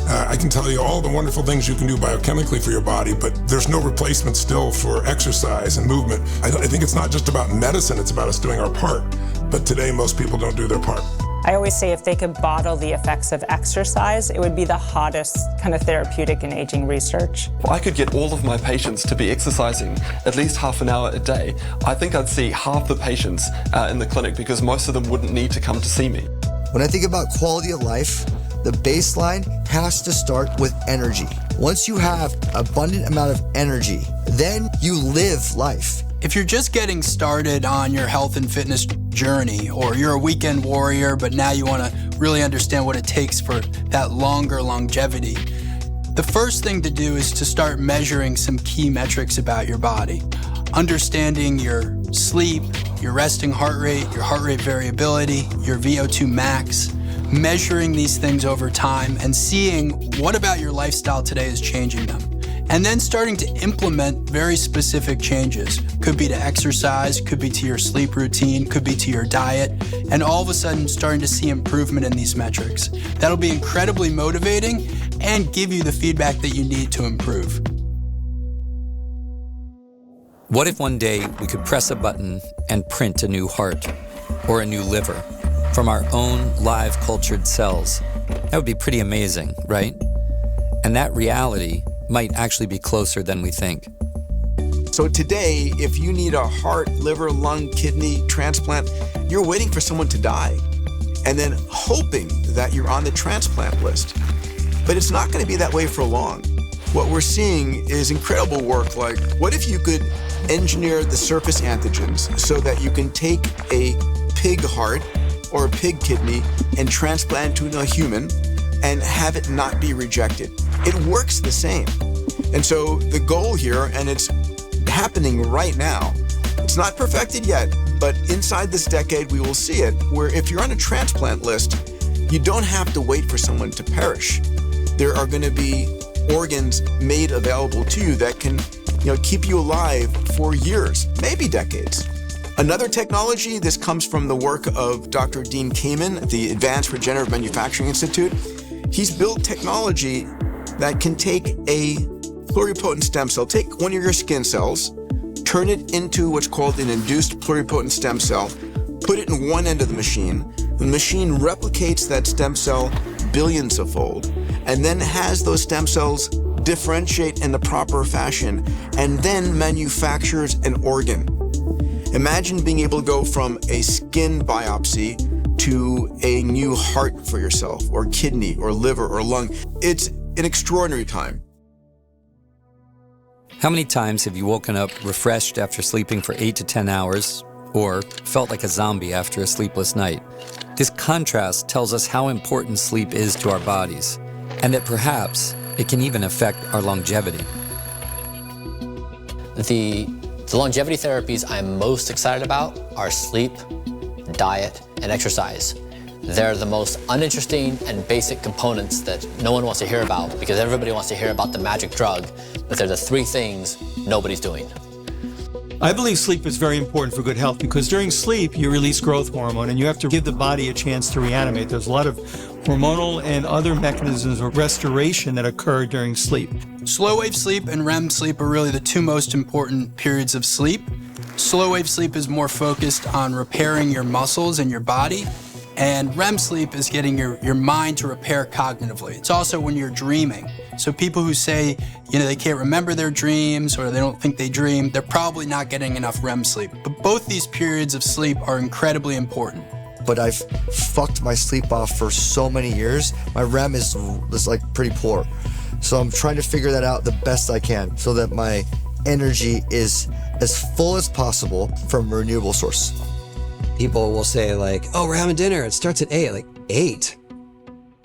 I can tell you all the wonderful things you can do biochemically for your body, but there's no replacement still for exercise and movement. I think it's not just about medicine, it's about us doing our part. But today, most people don't do their part. I always say if they could bottle the effects of exercise, it would be the hottest kind of therapeutic in aging research. If I could get all of my patients to be exercising at least half an hour a day, I think I'd see half the patients in the clinic because most of them wouldn't need to come to see me. When I think about quality of life, the baseline has to start with energy. Once you have abundant amount of energy, then you live life. If you're just getting started on your health and fitness journey, or you're a weekend warrior, but now you want to really understand what it takes for that longer longevity, the first thing to do is to start measuring some key metrics about your body. Understanding your sleep, your resting heart rate, your heart rate variability, your VO2 max, measuring these things over time and seeing what about your lifestyle today is changing them. And then starting to implement very specific changes. Could be to exercise, could be to your sleep routine, could be to your diet, and all of a sudden starting to see improvement in these metrics. That'll be incredibly motivating, and give you the feedback that you need to improve. What if one day we could press a button and print a new heart or a new liver from our own live cultured cells? That would be pretty amazing, right? And that reality might actually be closer than we think. So today, if you need a heart, liver, lung, kidney transplant, you're waiting for someone to die and then hoping that you're on the transplant list. But it's not going to be that way for long. What we're seeing is incredible work like, what if you could engineer the surface antigens so that you can take a pig heart or a pig kidney and transplant to a human and have it not be rejected? It works the same. And so the goal here, and it's happening right now, it's not perfected yet, but inside this decade we will see it, where if you're on a transplant list, you don't have to wait for someone to perish. There are going to be organs made available to you that can keep you alive for years, maybe decades. Another technology, this comes from the work of Dr. Dean Kamen at the Advanced Regenerative Manufacturing Institute. He's built technology that can take a pluripotent stem cell, take one of your skin cells, turn it into what's called an induced pluripotent stem cell, put it in one end of the machine. The machine replicates that stem cell billions of fold, and then has those stem cells differentiate in the proper fashion, and then manufactures an organ. Imagine being able to go from a skin biopsy to a new heart for yourself, or kidney, or liver, or lung. It's an extraordinary time. How many times have you woken up refreshed after sleeping for 8 to 10 hours, or felt like a zombie after a sleepless night? This contrast tells us how important sleep is to our bodies, and that perhaps it can even affect our longevity. The longevity therapies I'm most excited about are sleep, diet, and exercise. They're the most uninteresting and basic components that no one wants to hear about because everybody wants to hear about the magic drug, but they're the three things nobody's doing. I believe sleep is very important for good health because during sleep you release growth hormone and you have to give the body a chance to reanimate. There's a lot of hormonal and other mechanisms of restoration that occur during sleep. Slow wave sleep and REM sleep are really the two most important periods of sleep. Slow wave sleep is more focused on repairing your muscles and your body, and REM sleep is getting your mind to repair cognitively. It's also when you're dreaming. So people who say, they can't remember their dreams or they don't think they dream, they're probably not getting enough REM sleep. But both these periods of sleep are incredibly important. But I've fucked my sleep off for so many years. My REM is like pretty poor. So I'm trying to figure that out the best I can so that my energy is as full as possible from a renewable source. People will say like, oh, we're having dinner. It starts at 8. Like, 8?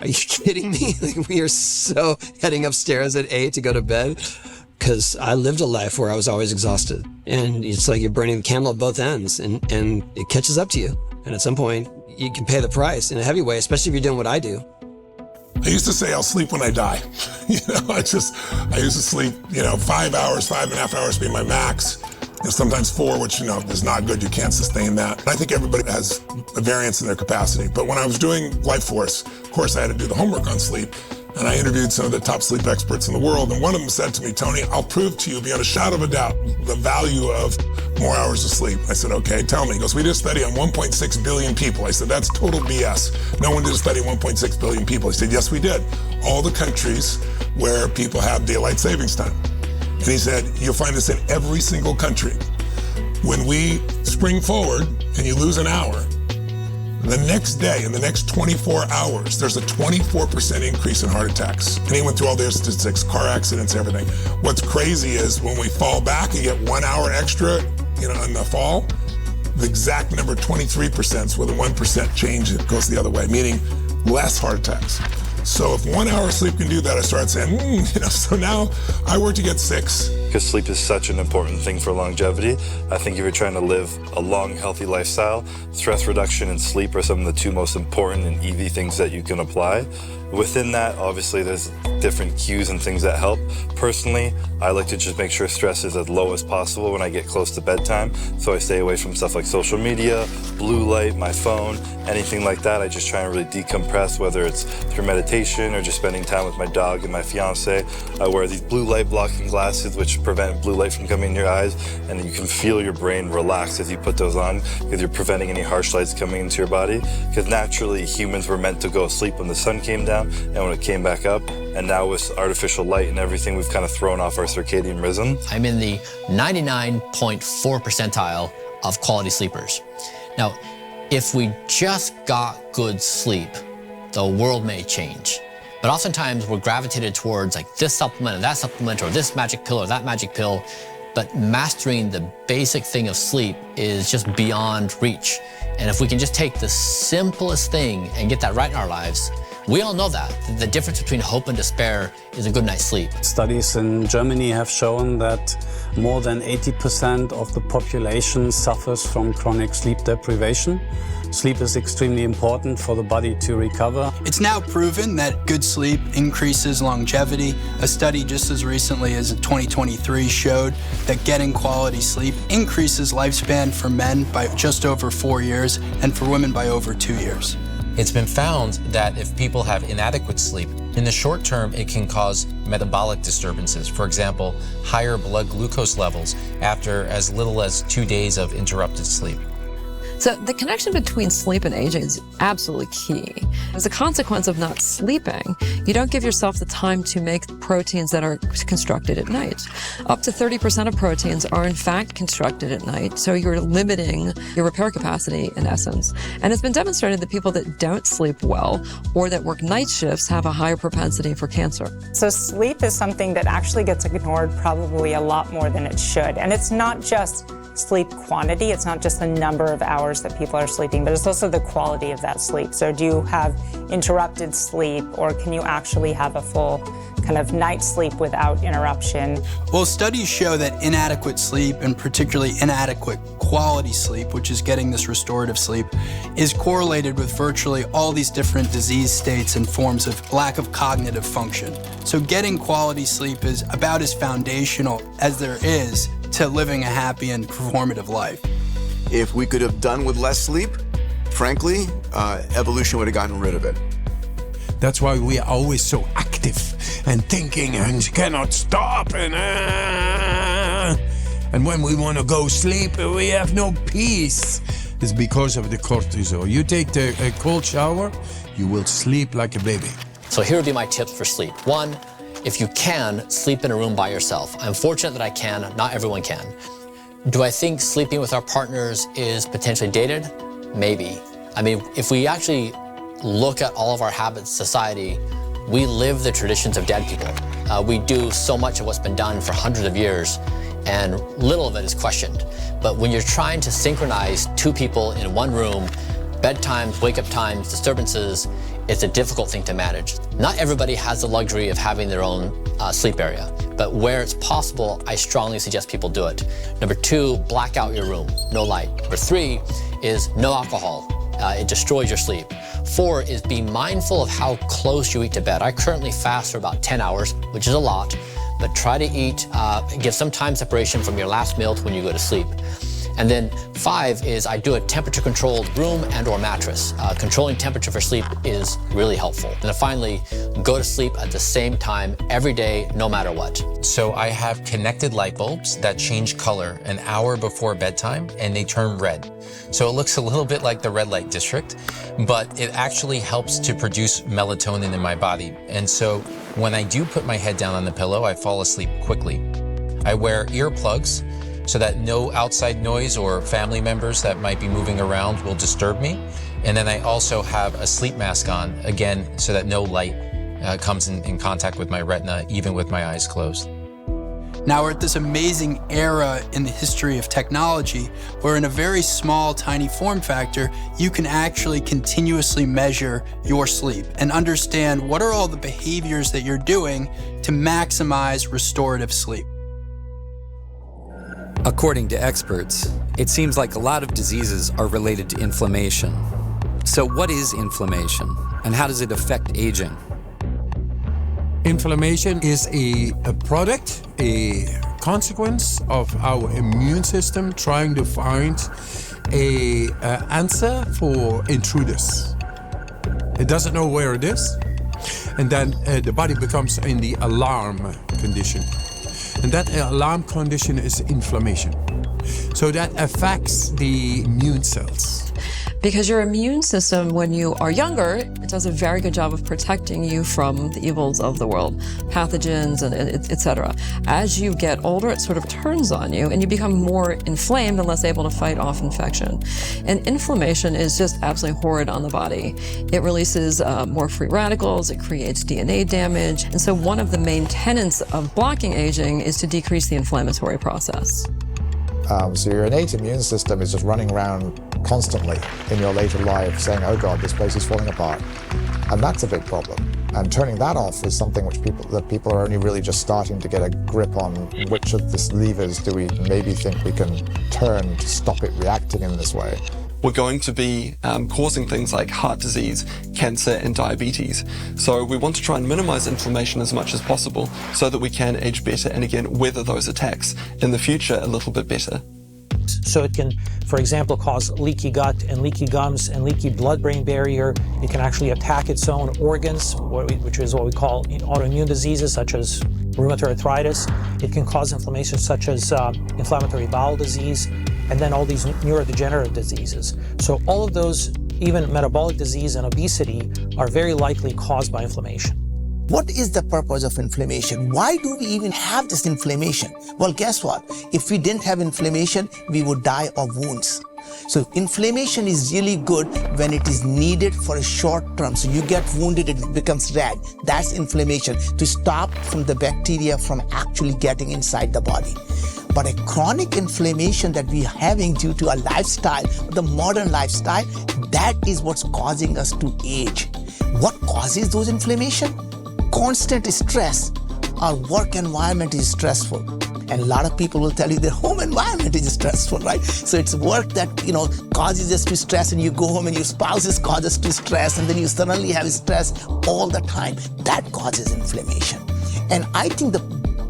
Are you kidding me? Like, we are so heading upstairs at 8 to go to bed. Because I lived a life where I was always exhausted. And it's like you're burning the candle at both ends and it catches up to you. And at some point, you can pay the price in a heavy way, especially if you're doing what I do. I used to say I'll sleep when I die. I used to sleep, 5 hours, 5.5 hours being my max. Sometimes 4, which, is not good. You can't sustain that. I think everybody has a variance in their capacity. But when I was doing Life Force, of course, I had to do the homework on sleep. And I interviewed some of the top sleep experts in the world. And one of them said to me, Tony, I'll prove to you beyond a shadow of a doubt the value of more hours of sleep. I said, okay, tell me. He goes, we did a study on 1.6 billion people. I said, that's total BS. No one did a study on 1.6 billion people. He said, yes, we did. All the countries where people have daylight savings time. And he said, you'll find this in every single country. When we spring forward and you lose an hour, the next day, in the next 24 hours, there's a 24% increase in heart attacks. And he went through all their statistics, car accidents, everything. What's crazy is when we fall back and get 1 hour extra, in the fall, the exact number, 23%, so with a 1% change, it goes the other way, meaning less heart attacks. So if 1 hour of sleep can do that, I started saying, so now I work to get 6. because sleep is such an important thing for longevity. I think if you're trying to live a long, healthy lifestyle, stress reduction and sleep are some of the two most important and easy things that you can apply. Within that, obviously, there's different cues and things that help. Personally, I like to just make sure stress is as low as possible when I get close to bedtime. So I stay away from stuff like social media, blue light, my phone, anything like that. I just try and really decompress, whether it's through meditation or just spending time with my dog and my fiance. I wear these blue light blocking glasses, which prevent blue light from coming in your eyes, and you can feel your brain relax as you put those on, because you're preventing any harsh lights coming into your body. Because naturally, humans were meant to go to sleep when the sun came down and when it came back up. And now with artificial light and everything, we've kind of thrown off our circadian rhythm. I'm in the 99.4 percentile of quality sleepers. Now, if we just got good sleep, the world may change. But oftentimes we're gravitated towards like this supplement and that supplement, or this magic pill or that magic pill. But mastering the basic thing of sleep is just beyond reach. And if we can just take the simplest thing and get that right in our lives, we all know that. The difference between hope and despair is a good night's sleep. Studies in Germany have shown that more than 80% of the population suffers from chronic sleep deprivation. Sleep is extremely important for the body to recover. It's now proven that good sleep increases longevity. A study just as recently as 2023 showed that getting quality sleep increases lifespan for men by just over 4 years and for women by over 2 years. It's been found that if people have inadequate sleep, in the short term, it can cause metabolic disturbances. For example, higher blood glucose levels after as little as 2 days of interrupted sleep. So the connection between sleep and aging is absolutely key. As a consequence of not sleeping, you don't give yourself the time to make proteins that are constructed at night. Up to 30% of proteins are in fact constructed at night, so you're limiting your repair capacity in essence. And it's been demonstrated that people that don't sleep well or that work night shifts have a higher propensity for cancer. So sleep is something that actually gets ignored probably a lot more than it should. And it's not just sleep quantity, it's not just the number of hours that people are sleeping, but it's also the quality of that sleep. So do you have interrupted sleep, or can you actually have a full kind of night's sleep without interruption? Well, studies show that inadequate sleep, and particularly inadequate quality sleep, which is getting this restorative sleep, is correlated with virtually all these different disease states and forms of lack of cognitive function. So getting quality sleep is about as foundational as there is to living a happy and performative life. If we could have done with less sleep, frankly, evolution would have gotten rid of it. That's why we are always so active and thinking and cannot stop. And when we want to go sleep, we have no peace. It's because of the cortisol. You take a cold shower, you will sleep like a baby. So here would be my tips for sleep. 1, if you can, sleep in a room by yourself. I'm fortunate that I can, not everyone can. Do I think sleeping with our partners is potentially dated? Maybe. I mean, if we actually look at all of our habits in society, we live the traditions of dead people. We do so much of what's been done for hundreds of years, and little of it is questioned. But when you're trying to synchronize 2 people in one room, bedtimes, wake-up times, disturbances, it's a difficult thing to manage. Not everybody has the luxury of having their own sleep area, but where it's possible, I strongly suggest people do it. Number 2, black out your room, no light. Number 3 is no alcohol. It destroys your sleep. 4 is be mindful of how close you eat to bed. I currently fast for about 10 hours, which is a lot, but try to eat, give some time separation from your last meal to when you go to sleep. And then 5 is I do a temperature-controlled room and or mattress. Controlling temperature for sleep is really helpful. And then finally, go to sleep at the same time every day, no matter what. So I have connected light bulbs that change color an hour before bedtime, and they turn red. So it looks a little bit like the red light district, but it actually helps to produce melatonin in my body. And so when I do put my head down on the pillow, I fall asleep quickly. I wear earplugs so that no outside noise or family members that might be moving around will disturb me. And then I also have a sleep mask on, again, so that no light comes in contact with my retina, even with my eyes closed. Now we're at this amazing era in the history of technology where in a very small, tiny form factor, you can actually continuously measure your sleep and understand what are all the behaviors that you're doing to maximize restorative sleep. According to experts, it seems like a lot of diseases are related to inflammation. So what is inflammation, and how does it affect aging? Inflammation is a product, a consequence of our immune system trying to find an answer for intruders. It doesn't know where it is, and then the body becomes in the alarm condition. And that alarm condition is inflammation. So that affects the immune cells. Because your immune system, when you are younger, it does a very good job of protecting you from the evils of the world, pathogens, and etc. As you get older, it sort of turns on you, and you become more inflamed and less able to fight off infection. And inflammation is just absolutely horrid on the body. It releases more free radicals, it creates DNA damage, and so one of the main tenets of blocking aging is to decrease the inflammatory process. So your innate immune system is just running around constantly in your later life saying, oh God, this place is falling apart. And that's a big problem. And turning that off is something which people are only really just starting to get a grip on. Which of the levers do we maybe think we can turn to stop it reacting in this way? We're going to be causing things like heart disease, cancer, and diabetes. So we want to try and minimize inflammation as much as possible so that we can age better and again weather those attacks in the future a little bit better. So it can, for example, cause leaky gut and leaky gums and leaky blood-brain barrier. It can actually attack its own organs, which is what we call autoimmune diseases such as rheumatoid arthritis. It can cause inflammation such as inflammatory bowel disease, and then all these neurodegenerative diseases. So all of those, even metabolic disease and obesity, are very likely caused by inflammation. What is the purpose of inflammation? Why do we even have this inflammation? Well, guess what? If we didn't have inflammation, we would die of wounds. So inflammation is really good when it is needed for a short term. So you get wounded, it becomes red. That's inflammation, to stop from the bacteria from actually getting inside the body. But a chronic inflammation that we're having due to our lifestyle, the modern lifestyle, that is what's causing us to age. What causes those inflammation? Constant stress. Our work environment is stressful. And a lot of people will tell you their home environment is stressful, right? So it's work that, causes us to stress, and you go home and your spouses cause us to stress, and then you suddenly have stress all the time. That causes inflammation. And I think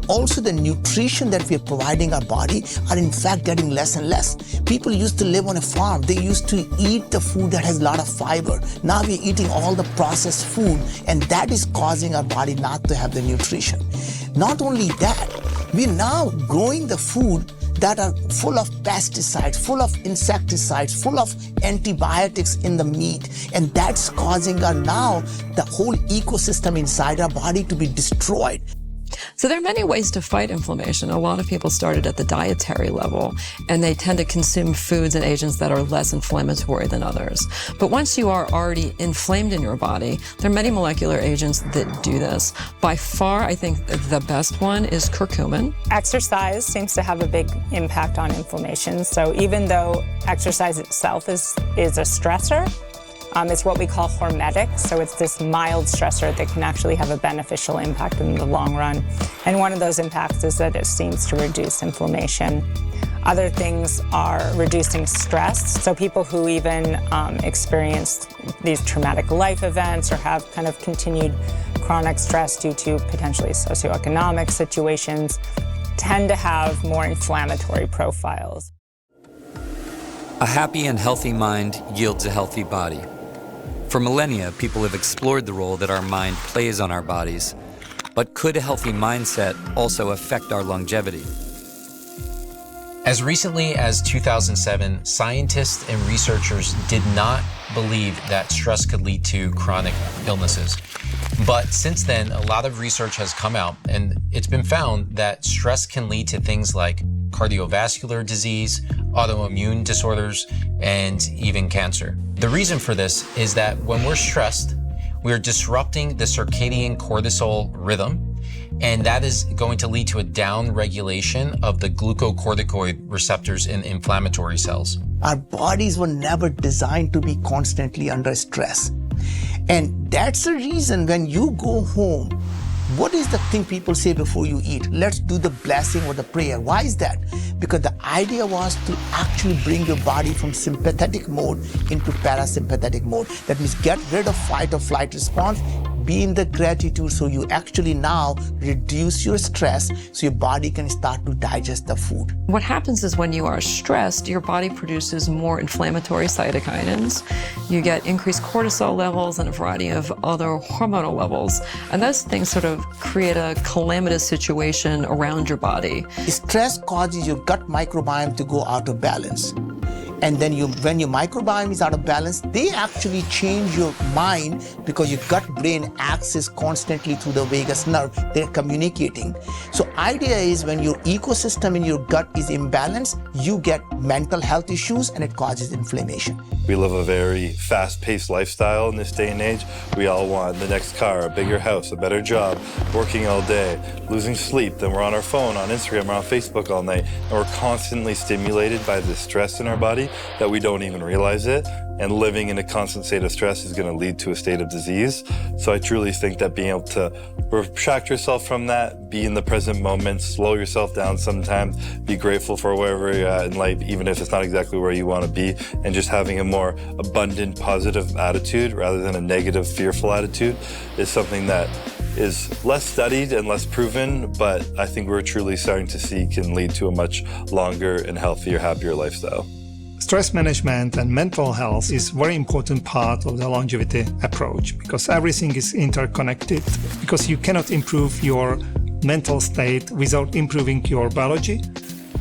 also the nutrition that we are providing our body are in fact getting less and less. People used to live on a farm. They used to eat the food that has a lot of fiber. Now we're eating all the processed food, and that is causing our body not to have the nutrition. Not only that, we're now growing the food that are full of pesticides, full of insecticides, full of antibiotics in the meat. And that's causing now the whole ecosystem inside our body to be destroyed. So there are many ways to fight inflammation. A lot of people started at the dietary level, and they tend to consume foods and agents that are less inflammatory than others. But once you are already inflamed in your body, there are many molecular agents that do this. By far, I think the best one is curcumin. Exercise seems to have a big impact on inflammation. So even though exercise itself is a stressor, it's what we call hormetic, so it's this mild stressor that can actually have a beneficial impact in the long run. And one of those impacts is that it seems to reduce inflammation. Other things are reducing stress, so people who even experience these traumatic life events or have kind of continued chronic stress due to potentially socioeconomic situations tend to have more inflammatory profiles. A happy and healthy mind yields a healthy body. For millennia, people have explored the role that our mind plays on our bodies. But could a healthy mindset also affect our longevity? As recently as 2007, scientists and researchers did not believe that stress could lead to chronic illnesses. But since then, a lot of research has come out, and it's been found that stress can lead to things like cardiovascular disease, autoimmune disorders, and even cancer. The reason for this is that when we're stressed, we're disrupting the circadian cortisol rhythm, and that is going to lead to a down-regulation of the glucocorticoid receptors in inflammatory cells. Our bodies were never designed to be constantly under stress. And that's the reason when you go home, What is the thing people say before you eat? Let's do the blessing or the prayer. Why is that? Because the idea was to actually bring your body from sympathetic mode into parasympathetic mode. That means get rid of fight or flight response, be in the gratitude, so you actually now reduce your stress so your body can start to digest the food. What happens is when you are stressed, your body produces more inflammatory cytokines. You get increased cortisol levels and a variety of other hormonal levels. And those things sort of create a calamitous situation around your body. Stress causes your gut microbiome to go out of balance. And then when your microbiome is out of balance, they actually change your mind because your gut-brain axis constantly through the vagus nerve. They're communicating. So idea is when your ecosystem in your gut is imbalanced, you get mental health issues and it causes inflammation. We live a very fast-paced lifestyle in this day and age. We all want the next car, a bigger house, a better job, working all day, losing sleep. Then we're on our phone, on Instagram, or on Facebook all night, and we're constantly stimulated by the stress in our body that we don't even realize it. And living in a constant state of stress is going to lead to a state of disease. So I truly think that being able to retract yourself from that, be in the present moment, slow yourself down sometimes, be grateful for wherever you're at in life, even if it's not exactly where you want to be, and just having a more abundant, positive attitude rather than a negative, fearful attitude is something that is less studied and less proven, but I think we're truly starting to see can lead to a much longer and healthier, happier lifestyle. Stress management and mental health is a very important part of the longevity approach because everything is interconnected, because you cannot improve your mental state without improving your biology,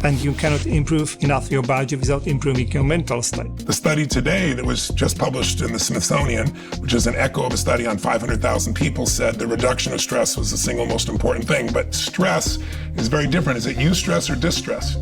and you cannot improve enough your biology without improving your mental state. The study today that was just published in the Smithsonian, which is an echo of a study on 500,000 people, said the reduction of stress was the single most important thing. But stress is very different. Is it eustress or distress?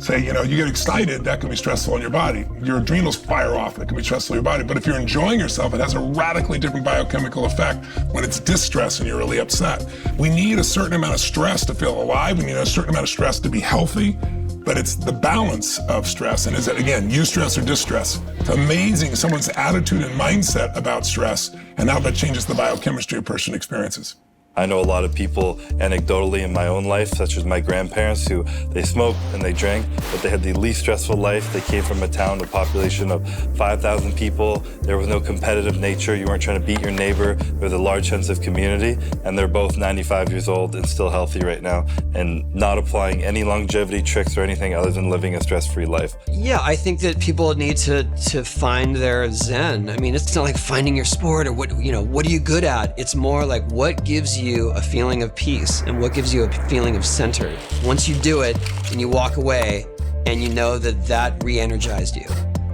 Say, you get excited, that can be stressful in your body. Your adrenals fire off, that can be stressful in your body. But if you're enjoying yourself, it has a radically different biochemical effect when it's distress and you're really upset. We need a certain amount of stress to feel alive. We need a certain amount of stress to be healthy. But it's the balance of stress. And is it, again, eustress or distress? It's amazing someone's attitude and mindset about stress and how that changes the biochemistry a person experiences. I know a lot of people anecdotally in my own life, such as my grandparents, who they smoked and they drank, but they had the least stressful life. They came from a town with a population of 5,000 people. There was no competitive nature. You weren't trying to beat your neighbor. There was a large sense of community, and they're both 95 years old and still healthy right now and not applying any longevity tricks or anything other than living a stress-free life. Yeah, I think that people need to find their zen. I mean, it's not like finding your sport or what are you good at? It's more like what gives you a feeling of peace and what gives you a feeling of center. Once you do it and you walk away and you know that re-energized you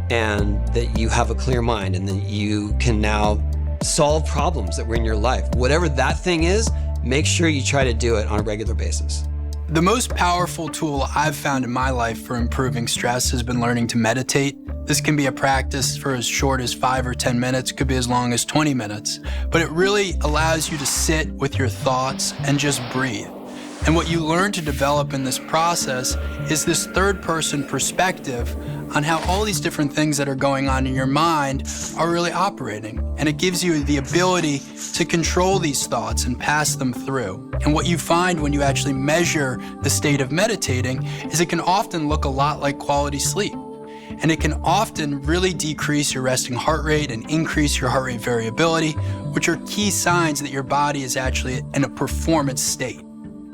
and that you have a clear mind and that you can now solve problems that were in your life. Whatever that thing is, make sure you try to do it on a regular basis. The most powerful tool I've found in my life for improving stress has been learning to meditate. This can be a practice for as short as 5 or 10 minutes, could be as long as 20 minutes, but it really allows you to sit with your thoughts and just breathe. And what you learn to develop in this process is this third-person perspective on how all these different things that are going on in your mind are really operating. And it gives you the ability to control these thoughts and pass them through. And what you find when you actually measure the state of meditating is it can often look a lot like quality sleep. And it can often really decrease your resting heart rate and increase your heart rate variability, which are key signs that your body is actually in a performance state.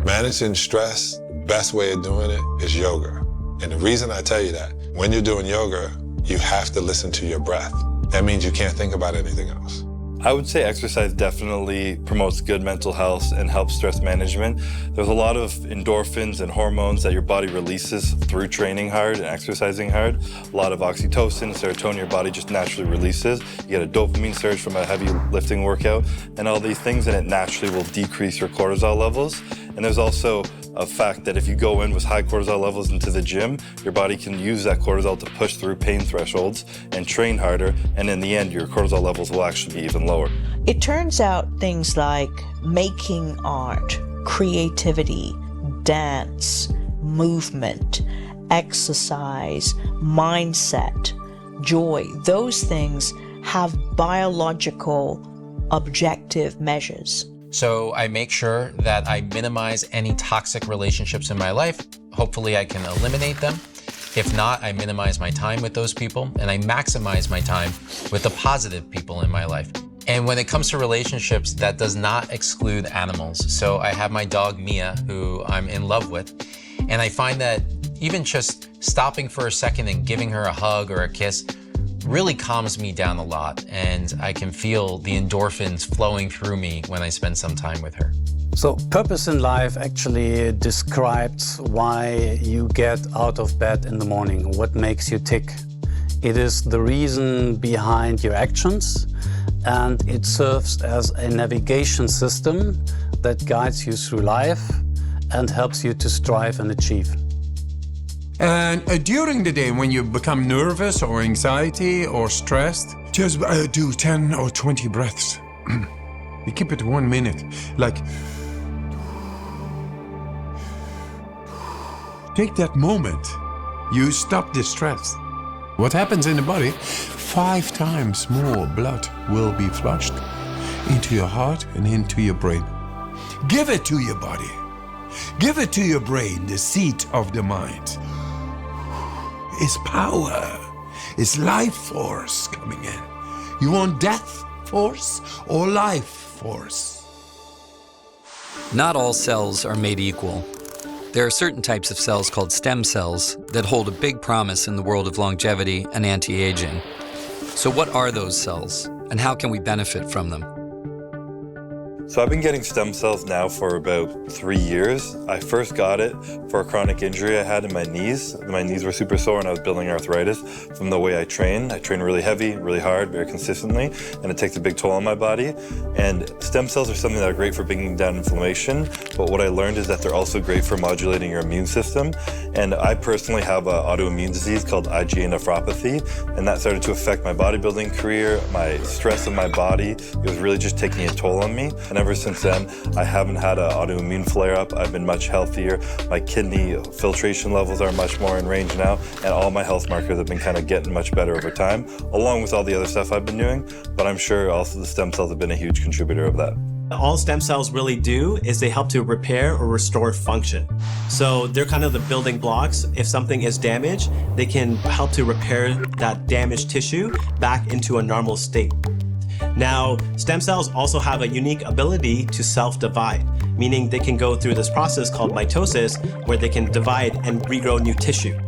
Managing stress, the best way of doing it is yoga. And the reason I tell you that, when you're doing yoga, you have to listen to your breath. That means you can't think about anything else. I would say exercise definitely promotes good mental health and helps stress management. There's a lot of endorphins and hormones that your body releases through training hard and exercising hard. A lot of oxytocin, serotonin your body just naturally releases. You get a dopamine surge from a heavy lifting workout and all these things, and it naturally will decrease your cortisol levels. And there's also a fact that if you go in with high cortisol levels into the gym, your body can use that cortisol to push through pain thresholds and train harder, and in the end, your cortisol levels will actually be even lower. It turns out things like making art, creativity, dance, movement, exercise, mindset, joy, those things have biological objective measures. So I make sure that I minimize any toxic relationships in my life. Hopefully I can eliminate them. If not, I minimize my time with those people and I maximize my time with the positive people in my life. And when it comes to relationships, that does not exclude animals. So I have my dog, Mia, who I'm in love with. And I find that even just stopping for a second and giving her a hug or a kiss really calms me down a lot. And I can feel the endorphins flowing through me when I spend some time with her. So purpose in life actually describes why you get out of bed in the morning, what makes you tick. It is the reason behind your actions, and it serves as a navigation system that guides you through life and helps you to strive and achieve. And during the day, when you become nervous or anxiety or stressed, just do 10 or 20 breaths. You keep it 1 minute, like take that moment. You stop the stress. What happens in the body? 5 times more blood will be flushed into your heart and into your brain. Give it to your body. Give it to your brain, the seat of the mind. It's power. It's life force coming in. You want death force or life force? Not all cells are made equal. There are certain types of cells called stem cells that hold a big promise in the world of longevity and anti-aging. So what are those cells, and how can we benefit from them? So I've been getting stem cells now for about 3 years. I first got it for a chronic injury I had in my knees. My knees were super sore and I was building arthritis from the way I train. I train really heavy, really hard, very consistently, and it takes a big toll on my body. And stem cells are something that are great for bringing down inflammation, but what I learned is that they're also great for modulating your immune system. And I personally have an autoimmune disease called IgA nephropathy, and that started to affect my bodybuilding career, my stress in my body. It was really just taking a toll on me. And ever since then, I haven't had an autoimmune flare-up. I've been much healthier. My kidney filtration levels are much more in range now, and all my health markers have been kind of getting much better over time, along with all the other stuff I've been doing. But I'm sure also the stem cells have been a huge contributor of that. All stem cells really do is they help to repair or restore function. So they're kind of the building blocks. If something is damaged, they can help to repair that damaged tissue back into a normal state. Now, stem cells also have a unique ability to self-divide, meaning they can go through this process called mitosis, where they can divide and regrow new tissue.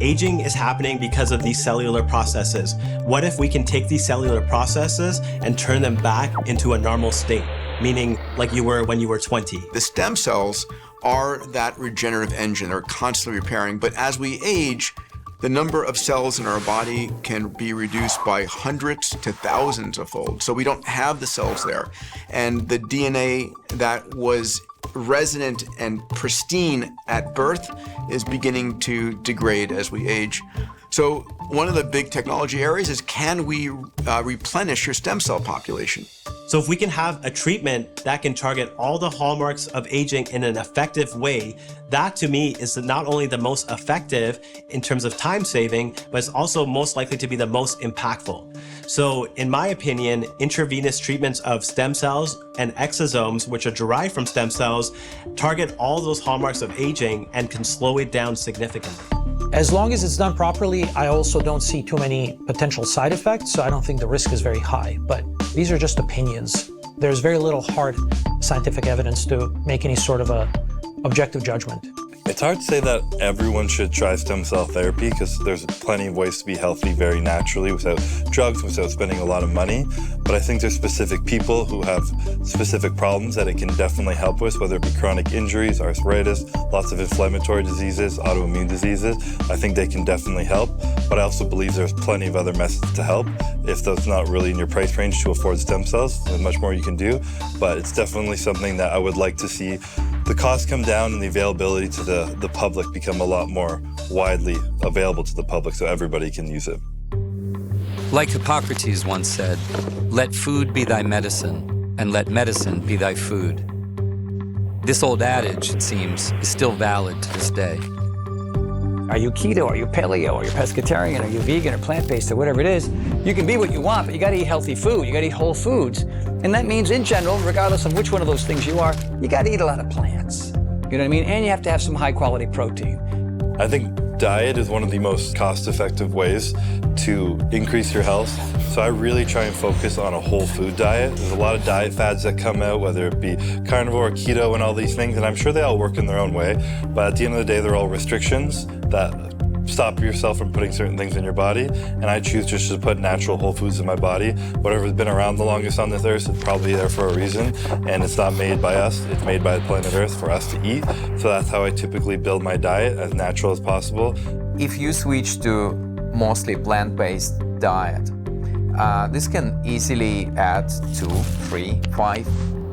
Aging is happening because of these cellular processes. What if we can take these cellular processes and turn them back into a normal state, meaning like you were when you were 20? The stem cells are that regenerative engine. They're constantly repairing, but as we age, the number of cells in our body can be reduced by hundreds to thousands of fold. So we don't have the cells there. And the DNA that was resident and pristine at birth is beginning to degrade as we age. So one of the big technology areas is, can we replenish your stem cell population? So if we can have a treatment that can target all the hallmarks of aging in an effective way, that to me is not only the most effective in terms of time saving, but it's also most likely to be the most impactful. So in my opinion, intravenous treatments of stem cells and exosomes, which are derived from stem cells, target all those hallmarks of aging and can slow it down significantly. As long as it's done properly, I also don't see too many potential side effects, so I don't think the risk is very high. But these are just opinions. There's very little hard scientific evidence to make any sort of a objective judgment. It's hard to say that everyone should try stem cell therapy because there's plenty of ways to be healthy very naturally without drugs, without spending a lot of money. But I think there's specific people who have specific problems that it can definitely help with, whether it be chronic injuries, arthritis, lots of inflammatory diseases, autoimmune diseases. I think they can definitely help. But I also believe there's plenty of other methods to help. If that's not really in your price range to afford stem cells, there's much more you can do. But it's definitely something that I would like to see the costs come down and the availability to the public become a lot more widely available to the public so everybody can use it. Like Hippocrates once said, "Let food be thy medicine, and let medicine be thy food." This old adage, it seems, is still valid to this day. Are you keto? Are you paleo? Are you pescatarian? Are you vegan or plant-based or whatever it is? You can be what you want, but you gotta eat healthy food. You gotta eat whole foods. And that means in general, regardless of which one of those things you are, you gotta eat a lot of plants. You know what I mean? And you have to have some high quality protein. I think diet is one of the most cost-effective ways to increase your health. So I really try and focus on a whole food diet. There's a lot of diet fads that come out, whether it be carnivore, keto, and all these things, and I'm sure they all work in their own way. But at the end of the day, they're all restrictions that stop yourself from putting certain things in your body. And I choose just to put natural whole foods in my body. Whatever's been around the longest on this earth, it's probably there for a reason. And it's not made by us, it's made by the planet Earth for us to eat. So that's how I typically build my diet, as natural as possible. If you switch to mostly plant-based diet, this can easily add 2, 3, 5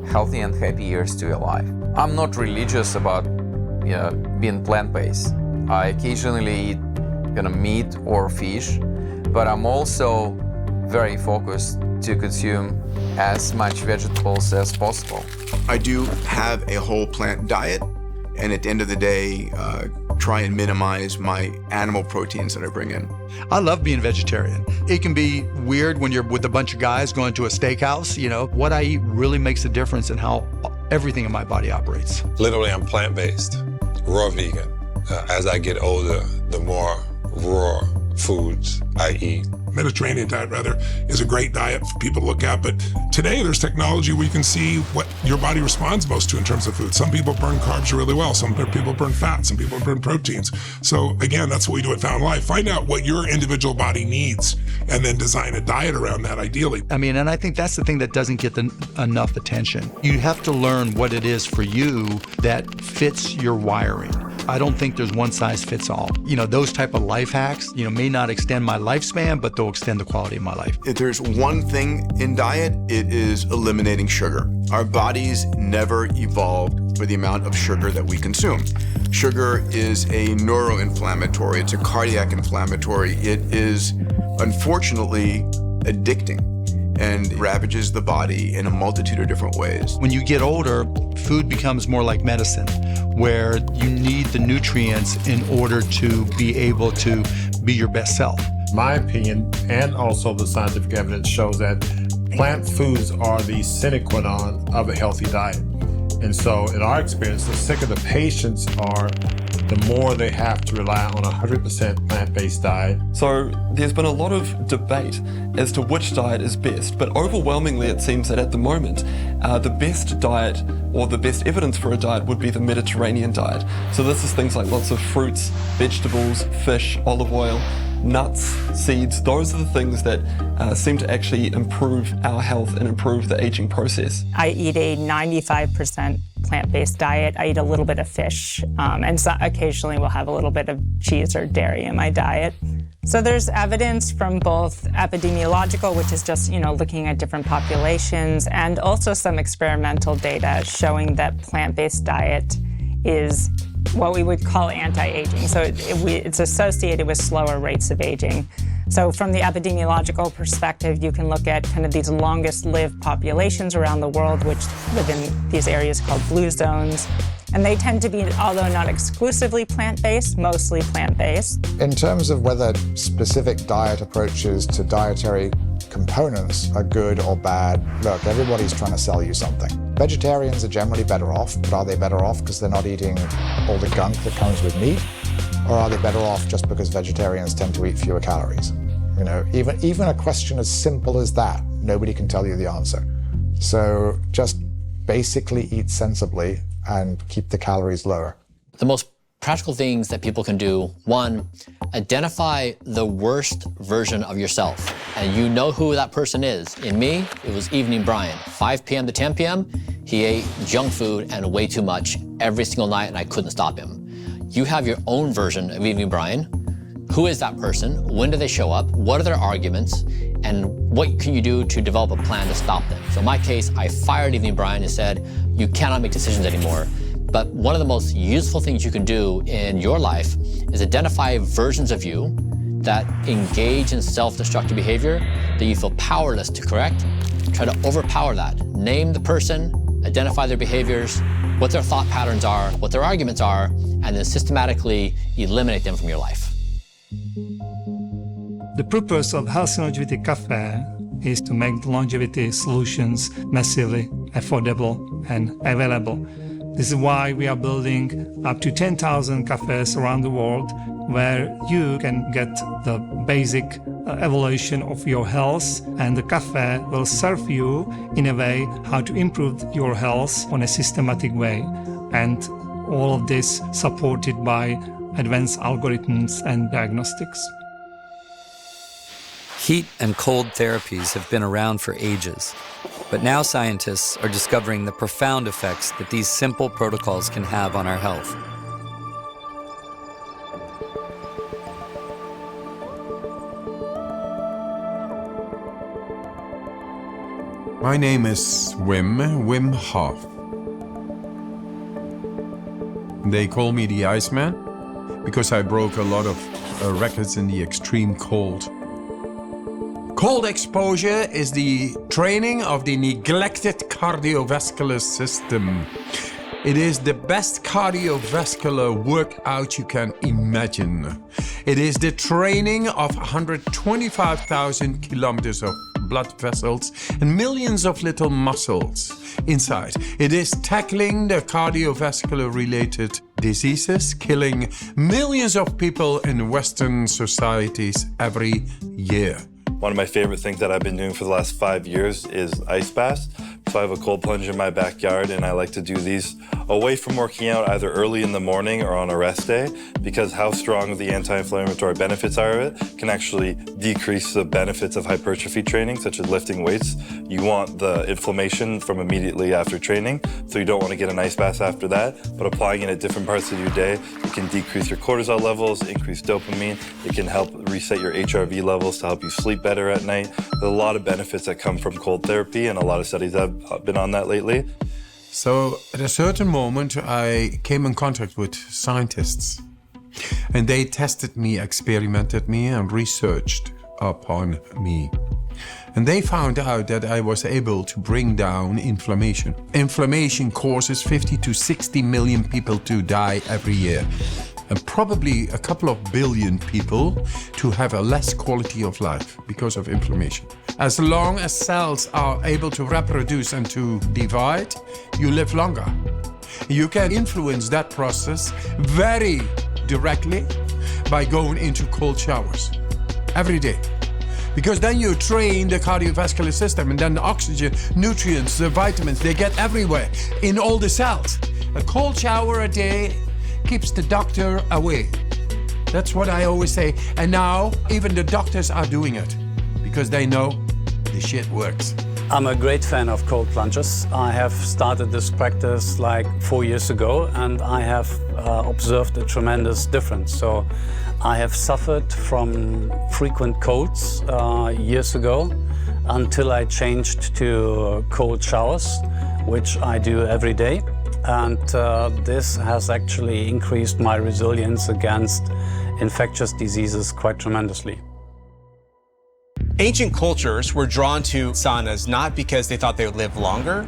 healthy and happy years to your life. I'm not religious about being plant-based. I occasionally eat meat or fish, but I'm also very focused to consume as much vegetables as possible. I do have a whole plant diet, and at the end of the day, try and minimize my animal proteins that I bring in. I love being vegetarian. It can be weird when you're with a bunch of guys going to a steakhouse. What I eat really makes a difference in how everything in my body operates. Literally, I'm plant-based, raw vegan. As I get older, the more raw foods I eat. Mediterranean diet, rather, is a great diet for people to look at. But today, there's technology where you can see what your body responds most to in terms of food. Some people burn carbs really well. Some people burn fat. Some people burn proteins. So again, that's what we do at Found Life. Find out what your individual body needs and then design a diet around that, ideally. And I think that's the thing that doesn't get enough attention. You have to learn what it is for you that fits your wiring. I don't think there's one size fits all. Those type of life hacks, may not extend my lifespan, but they'll extend the quality of my life. If there's one thing in diet, it is eliminating sugar. Our bodies never evolved for the amount of sugar that we consume. Sugar is a neuroinflammatory, it's a cardiac inflammatory. It is, unfortunately, addicting and ravages the body in a multitude of different ways. When you get older, food becomes more like medicine, where you need the nutrients in order to be able to be your best self. My opinion, and also the scientific evidence, shows that plant foods are the sine qua non of a healthy diet. And so in our experience, the sicker the patients are, the more they have to rely on a 100% plant-based diet. So there's been a lot of debate as to which diet is best, but overwhelmingly it seems that at the moment, the best diet or the best evidence for a diet would be the Mediterranean diet. So this is things like lots of fruits, vegetables, fish, olive oil, nuts, seeds. Those are the things that seem to actually improve our health and improve the aging process. I eat a 95% plant-based diet. I eat a little bit of fish, and so occasionally we'll have a little bit of cheese or dairy in my diet. So there's evidence from both epidemiological, which is just, looking at different populations, and also some experimental data showing that plant-based diet is what we would call anti-aging. So it's associated with slower rates of aging. So from the epidemiological perspective, you can look at kind of these longest lived populations around the world, which live in these areas called blue zones. And they tend to be, although not exclusively plant-based, mostly plant-based. In terms of whether specific diet approaches to dietary components are good or bad, look, everybody's trying to sell you something. Vegetarians are generally better off, but are they better off because they're not eating all the gunk that comes with meat? Or are they better off just because vegetarians tend to eat fewer calories? Even a question as simple as that, nobody can tell you the answer. So just basically eat sensibly and keep the calories lower. The most practical things that people can do: 1, identify the worst version of yourself. And you know who that person is. In me, it was Evening Brian. 5 p.m. to 10 p.m., he ate junk food and way too much every single night, and I couldn't stop him. You have your own version of Evening Brian. Who is that person? When do they show up? What are their arguments? And what can you do to develop a plan to stop them? So in my case, I fired Evening Brian and said, you cannot make decisions anymore. But one of the most useful things you can do in your life is identify versions of you that engage in self-destructive behavior that you feel powerless to correct. Try to overpower that. Name the person, identify their behaviors, what their thought patterns are, what their arguments are, and then systematically eliminate them from your life. The purpose of Health Longevity Cafe is to make longevity solutions massively affordable and available. This is why we are building up to 10,000 cafes around the world where you can get the basic evaluation of your health, and the cafe will serve you in a way how to improve your health on a systematic way. And all of this supported by advanced algorithms and diagnostics. Heat and cold therapies have been around for ages, but now scientists are discovering the profound effects that these simple protocols can have on our health. My name is Wim Hof. They call me the Iceman because I broke a lot of records in the extreme cold. Cold exposure is the training of the neglected cardiovascular system. It is the best cardiovascular workout you can imagine. It is the training of 125,000 kilometers of blood vessels and millions of little muscles inside. It is tackling the cardiovascular related diseases, killing millions of people in Western societies every year. One of my favorite things that I've been doing for the last 5 years is ice baths. So I have a cold plunge in my backyard, and I like to do these away from working out either early in the morning or on a rest day, because how strong the anti-inflammatory benefits are of it can actually decrease the benefits of hypertrophy training, such as lifting weights. You want the inflammation from immediately after training, so you don't want to get an ice bath after that, but applying it at different parts of your day, it can decrease your cortisol levels, increase dopamine, it can help reset your HRV levels to help you sleep better at night. There's a lot of benefits that come from cold therapy, and a lot of studies have been on that lately. So at a certain moment, I came in contact with scientists, and they tested me, experimented me, and researched upon me. And they found out that I was able to bring down inflammation. Inflammation causes 50 to 60 million people to die every year, and probably a couple of billion people to have a less quality of life because of inflammation. As long as cells are able to reproduce and to divide, you live longer. You can influence that process very directly by going into cold showers every day. Because then you train the cardiovascular system, and then the oxygen, nutrients, the vitamins, they get everywhere in all the cells. A cold shower a day keeps the doctor away. That's what I always say. And now even the doctors are doing it because they know the shit works. I'm a great fan of cold plunges. I have started this practice like 4 years ago, and I have observed a tremendous difference. So I have suffered from frequent colds years ago until I changed to cold showers, which I do every day. And this has actually increased my resilience against infectious diseases quite tremendously. Ancient cultures were drawn to saunas not because they thought they would live longer.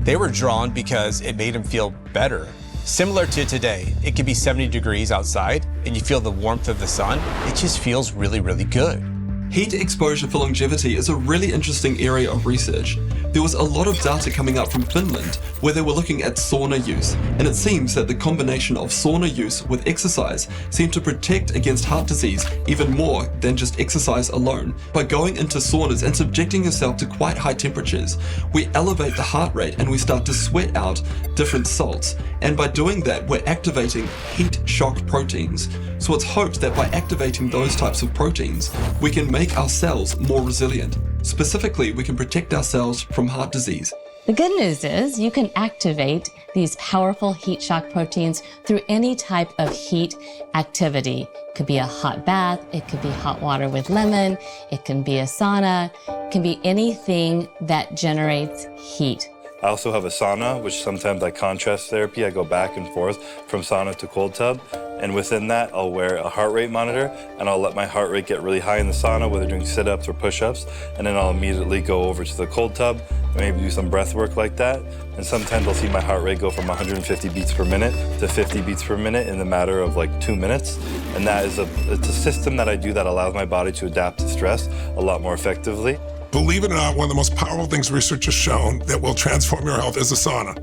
They were drawn because it made them feel better. Similar to today, it could be 70 degrees outside and you feel the warmth of the sun. It just feels really, really good. Heat exposure for longevity is a really interesting area of research. There was a lot of data coming up from Finland where they were looking at sauna use, and it seems that the combination of sauna use with exercise seemed to protect against heart disease even more than just exercise alone. By going into saunas and subjecting yourself to quite high temperatures, we elevate the heart rate and we start to sweat out different salts, and by doing that we're activating heat shock proteins. So it's hoped that by activating those types of proteins, we can make our cells more resilient. Specifically, we can protect our cells from heart disease. The good news is you can activate these powerful heat shock proteins through any type of heat activity. It could be a hot bath, it could be hot water with lemon, it can be a sauna, it can be anything that generates heat. I also have a sauna, which sometimes I contrast therapy. I go back and forth from sauna to cold tub. And within that, I'll wear a heart rate monitor, and I'll let my heart rate get really high in the sauna, whether doing sit-ups or push-ups, and then I'll immediately go over to the cold tub, maybe do some breath work like that. And sometimes I'll see my heart rate go from 150 beats per minute to 50 beats per minute in the matter of like 2 minutes. And that is it's a system that I do that allows my body to adapt to stress a lot more effectively. Believe it or not, one of the most powerful things research has shown that will transform your health is a sauna.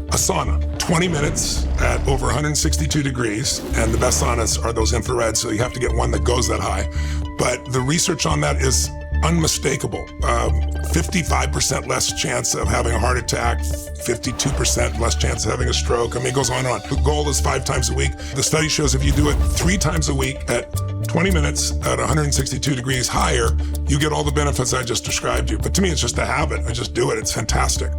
A sauna, 20 minutes at over 162 degrees, and the best saunas are those infrared, so you have to get one that goes that high. But the research on that is unmistakable. 55% less chance of having a heart attack, 52% less chance of having a stroke. I mean, it goes on and on. The goal is 5 times a week. The study shows if you do it 3 times a week at 20 minutes at 162 degrees higher, you get all the benefits I just described you. But to me, it's just a habit. I just do it. It's fantastic.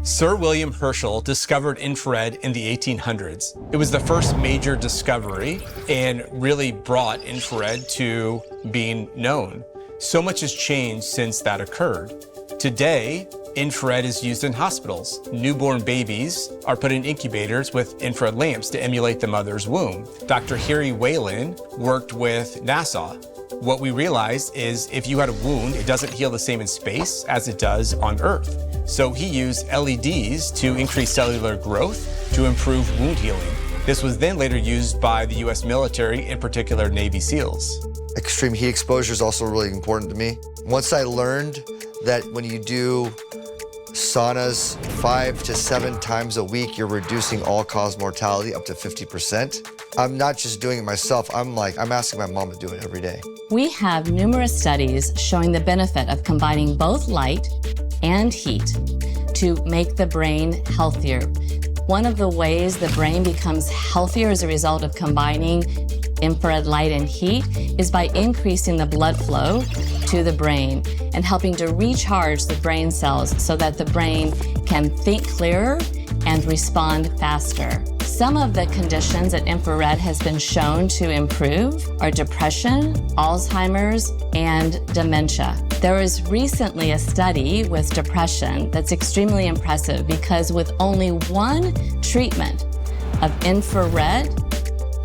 Sir William Herschel discovered infrared in the 1800s. It was the first major discovery and really brought infrared to being known. So much has changed since that occurred. Today, infrared is used in hospitals. Newborn babies are put in incubators with infrared lamps to emulate the mother's womb. Dr. Harry Whalen worked with NASA. What we realized is if you had a wound, it doesn't heal the same in space as it does on Earth. So he used LEDs to increase cellular growth to improve wound healing. This was then later used by the US military, in particular Navy SEALs. Extreme heat exposure is also really important to me. Once I learned that when you do saunas 5 to 7 times a week, you're reducing all-cause mortality up to 50%. I'm not just doing it myself, I'm asking my mom to do it every day. We have numerous studies showing the benefit of combining both light and heat to make the brain healthier. One of the ways the brain becomes healthier as a result of combining infrared light and heat is by increasing the blood flow to the brain and helping to recharge the brain cells so that the brain can think clearer and respond faster. Some of the conditions that infrared has been shown to improve are depression, Alzheimer's, and dementia. There was recently a study with depression that's extremely impressive because with only one treatment of infrared,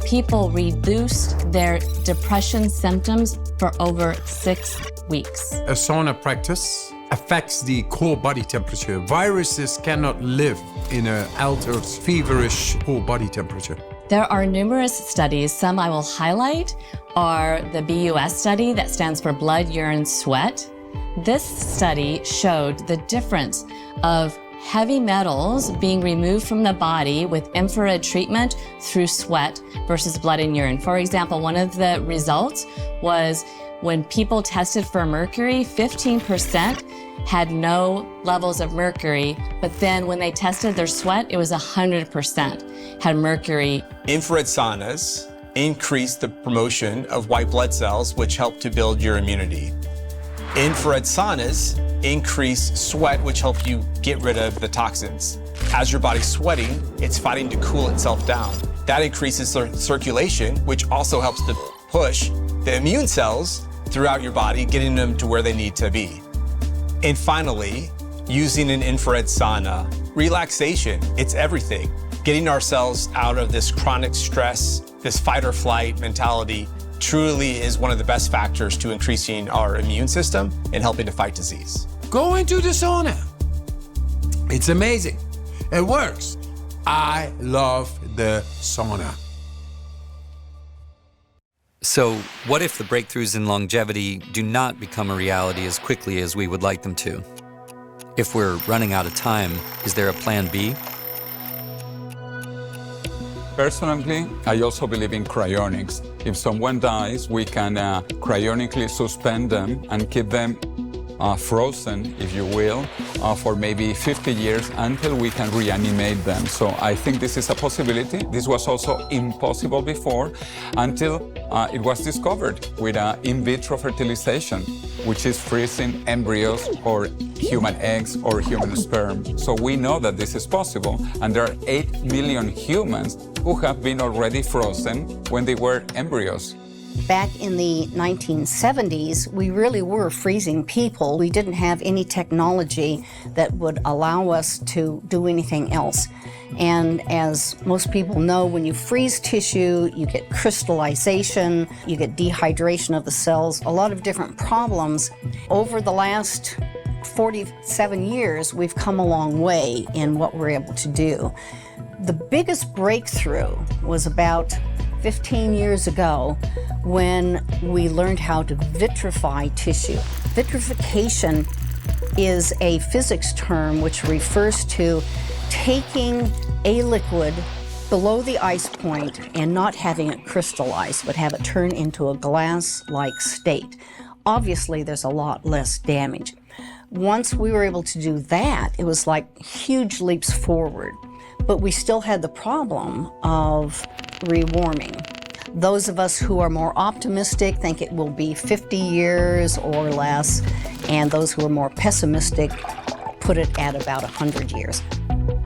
people reduced their depression symptoms for over 6 weeks. A sauna practice affects the core body temperature. Viruses cannot live in an altered, feverish core body temperature. There are numerous studies. Some I will highlight are the BUS study, that stands for blood, urine, sweat. This study showed the difference of heavy metals being removed from the body with infrared treatment through sweat versus blood and urine. For example, one of the results was when people tested for mercury, 15% had no levels of mercury, but then when they tested their sweat, it was 100% had mercury. Infrared saunas increase the promotion of white blood cells, which help to build your immunity. Infrared saunas increase sweat, which help you get rid of the toxins. As your body's sweating, it's fighting to cool itself down. That increases circulation, which also helps to push the immune cells throughout your body, getting them to where they need to be. And finally, using an infrared sauna, relaxation, it's everything. Getting ourselves out of this chronic stress, this fight or flight mentality, truly is one of the best factors to increasing our immune system and helping to fight disease. Go into the sauna. It's amazing. It works. I love the sauna. So, what if the breakthroughs in longevity do not become a reality as quickly as we would like them to? If we're running out of time, is there a plan B? Personally, I also believe in cryonics. If someone dies, we can cryonically suspend them and keep them frozen, if you will, for maybe 50 years until we can reanimate them. So I think this is a possibility. This was also impossible before until it was discovered with in vitro fertilization, which is freezing embryos or human eggs or human sperm. So we know that this is possible, and there are 8 million humans who have been already frozen when they were embryos. Back in the 1970s, we really were freezing people. We didn't have any technology that would allow us to do anything else. And as most people know, when you freeze tissue, you get crystallization, you get dehydration of the cells, a lot of different problems. Over the last 47 years, we've come a long way in what we're able to do. The biggest breakthrough was about 15 years ago when we learned how to vitrify tissue. Vitrification is a physics term which refers to taking a liquid below the ice point and not having it crystallize, but have it turn into a glass-like state. Obviously, there's a lot less damage. Once we were able to do that, it was like huge leaps forward. But we still had the problem of rewarming. Those of us who are more optimistic think it will be 50 years or less, and those who are more pessimistic put it at about 100 years.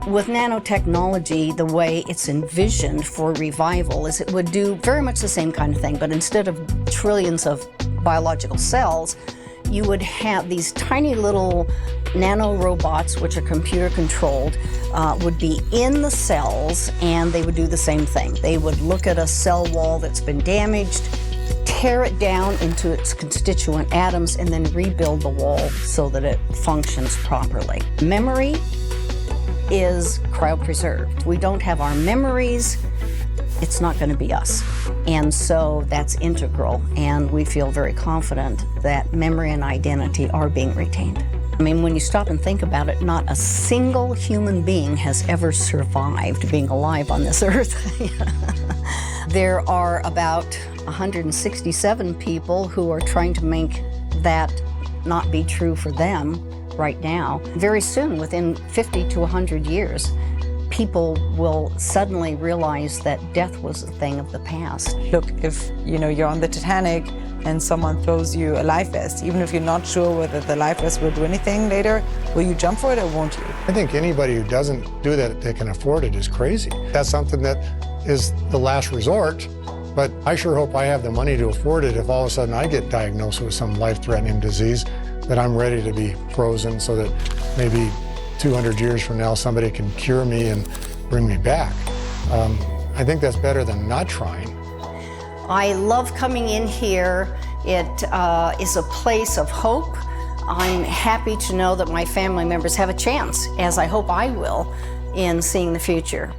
With nanotechnology, the way it's envisioned for revival is it would do very much the same kind of thing, but instead of trillions of biological cells, you would have these tiny little nanorobots, which are computer controlled, would be in the cells, and they would do the same thing. They would look at a cell wall that's been damaged, tear it down into its constituent atoms, and then rebuild the wall so that it functions properly. Memory is cryopreserved. We don't have our memories, it's not going to be us. And so that's integral, and we feel very confident that memory and identity are being retained. I mean, when you stop and think about it, not a single human being has ever survived being alive on this earth. There are about 167 people who are trying to make that not be true for them right now. Very soon, within 50 to 100 years, people will suddenly realize that death was a thing of the past. Look, if you're on the Titanic and someone throws you a life vest, even if you're not sure whether the life vest will do anything later, will you jump for it or won't you? I think anybody who doesn't do that, that can afford it, is crazy. That's something that is the last resort, but I sure hope I have the money to afford it if all of a sudden I get diagnosed with some life-threatening disease, that I'm ready to be frozen so that maybe 200 years from now somebody can cure me and bring me back. I think that's better than not trying. I love coming in here. It is a place of hope. I'm happy to know that my family members have a chance, as I hope I will, in seeing the future.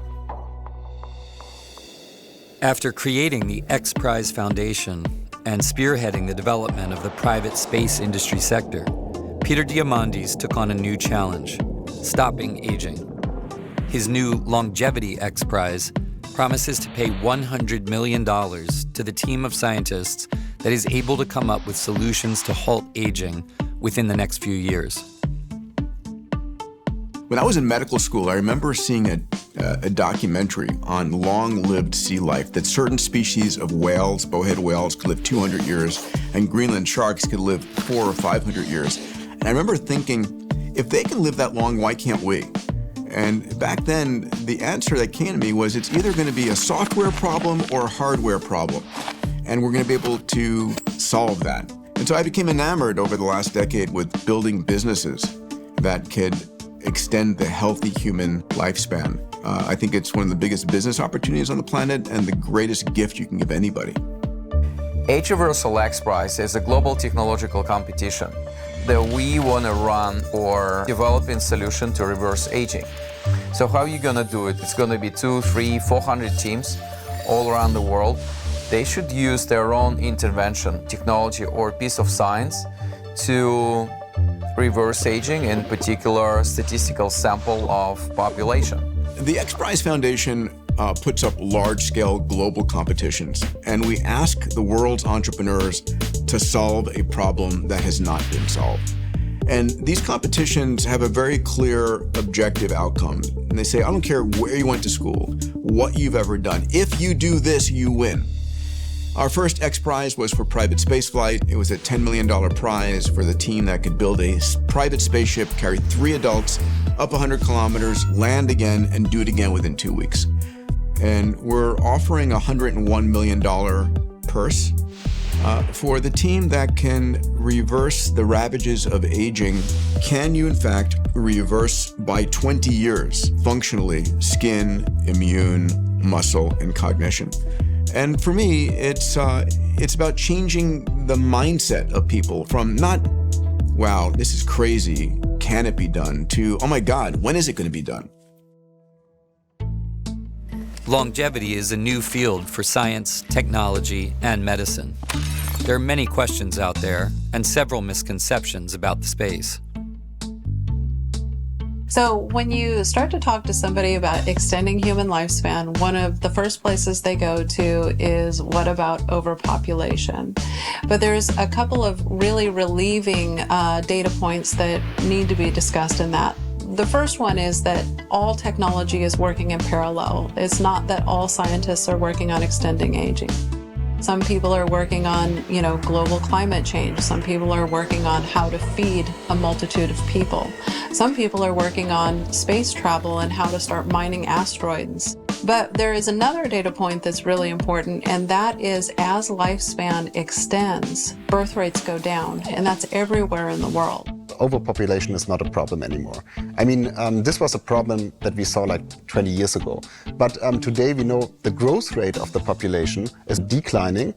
After creating the X Prize Foundation and spearheading the development of the private space industry sector, Peter Diamandis took on a new challenge: stopping aging. His new Longevity X Prize promises to pay $100 million to the team of scientists that is able to come up with solutions to halt aging within the next few years. When I was in medical school, I remember seeing a documentary on long-lived sea life, that certain species of whales, bowhead whales, could live 200 years, and Greenland sharks could live 400 or 500 years. And I remember thinking, if they can live that long, why can't we? And back then, the answer that came to me was it's either going to be a software problem or a hardware problem. And we're going to be able to solve that. And so I became enamored over the last decade with building businesses that could extend the healthy human lifespan. I think it's one of the biggest business opportunities on the planet and the greatest gift you can give anybody. Age-Reversal X Prize is a global technological competition that we want to run for developing solution to reverse aging. So how are you going to do it? It's going to be 200, 300, 400 teams all around the world. They should use their own intervention, technology, or piece of science to reverse aging, in particular statistical sample of population. The X Prize Foundation puts up large-scale global competitions, and we ask the world's entrepreneurs to solve a problem that has not been solved. And these competitions have a very clear objective outcome. And they say, I don't care where you went to school, what you've ever done. If you do this, you win. Our first X Prize was for private spaceflight. It was a $10 million prize for the team that could build a private spaceship, carry 3 adults up 100 kilometers, land again, and do it again within 2 weeks. And we're offering a $101 million purse. For the team that can reverse the ravages of aging, can you in fact reverse by 20 years functionally skin, immune, muscle, and cognition? And for me, it's about changing the mindset of people from not, wow, this is crazy, can it be done, to, oh my God, when is it going to be done? Longevity is a new field for science, technology, and medicine. There are many questions out there and several misconceptions about the space. So when you start to talk to somebody about extending human lifespan, one of the first places they go to is, what about overpopulation? But there's a couple of really relieving data points that need to be discussed in that. The first one is that all technology is working in parallel. It's not that all scientists are working on extending aging. Some people are working on, global climate change. Some people are working on how to feed a multitude of people. Some people are working on space travel and how to start mining asteroids. But there is another data point that's really important, and that is, as lifespan extends, birth rates go down, and that's everywhere in the world. Overpopulation is not a problem anymore. I mean, this was a problem that we saw like 20 years ago. But today we know the growth rate of the population is declining.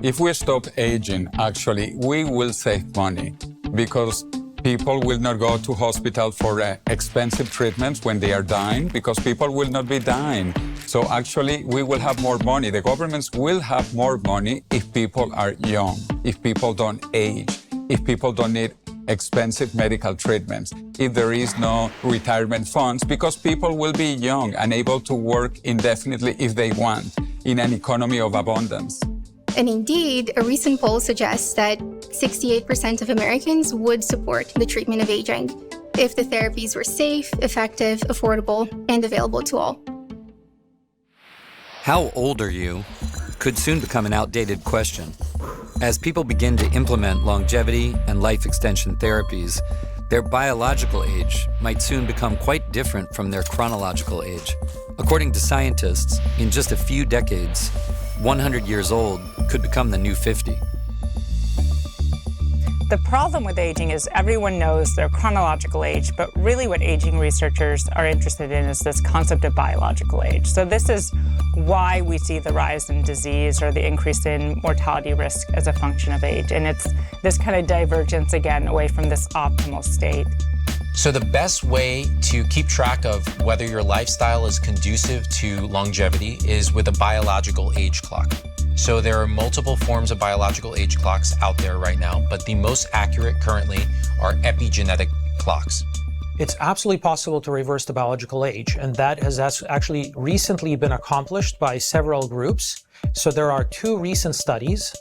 If we stop aging, actually, we will save money because people will not go to hospital for expensive treatments when they are dying, because people will not be dying. So actually, we will have more money. The governments will have more money if people are young, if people don't age, if people don't need expensive medical treatments, if there is no retirement funds, because people will be young and able to work indefinitely if they want in an economy of abundance. And indeed, a recent poll suggests that 68% of Americans would support the treatment of aging if the therapies were safe, effective, affordable, and available to all. How old are you could soon become an outdated question. As people begin to implement longevity and life extension therapies, their biological age might soon become quite different from their chronological age. According to scientists, in just a few decades, 100 years old could become the new 50. The problem with aging is everyone knows their chronological age, but really what aging researchers are interested in is this concept of biological age. So this is why we see the rise in disease or the increase in mortality risk as a function of age. And it's this kind of divergence, again, away from this optimal state. So the best way to keep track of whether your lifestyle is conducive to longevity is with a biological age clock. So there are multiple forms of biological age clocks out there right now, but the most accurate currently are epigenetic clocks. It's absolutely possible to reverse the biological age, and that has actually recently been accomplished by several groups. So there are two recent studies.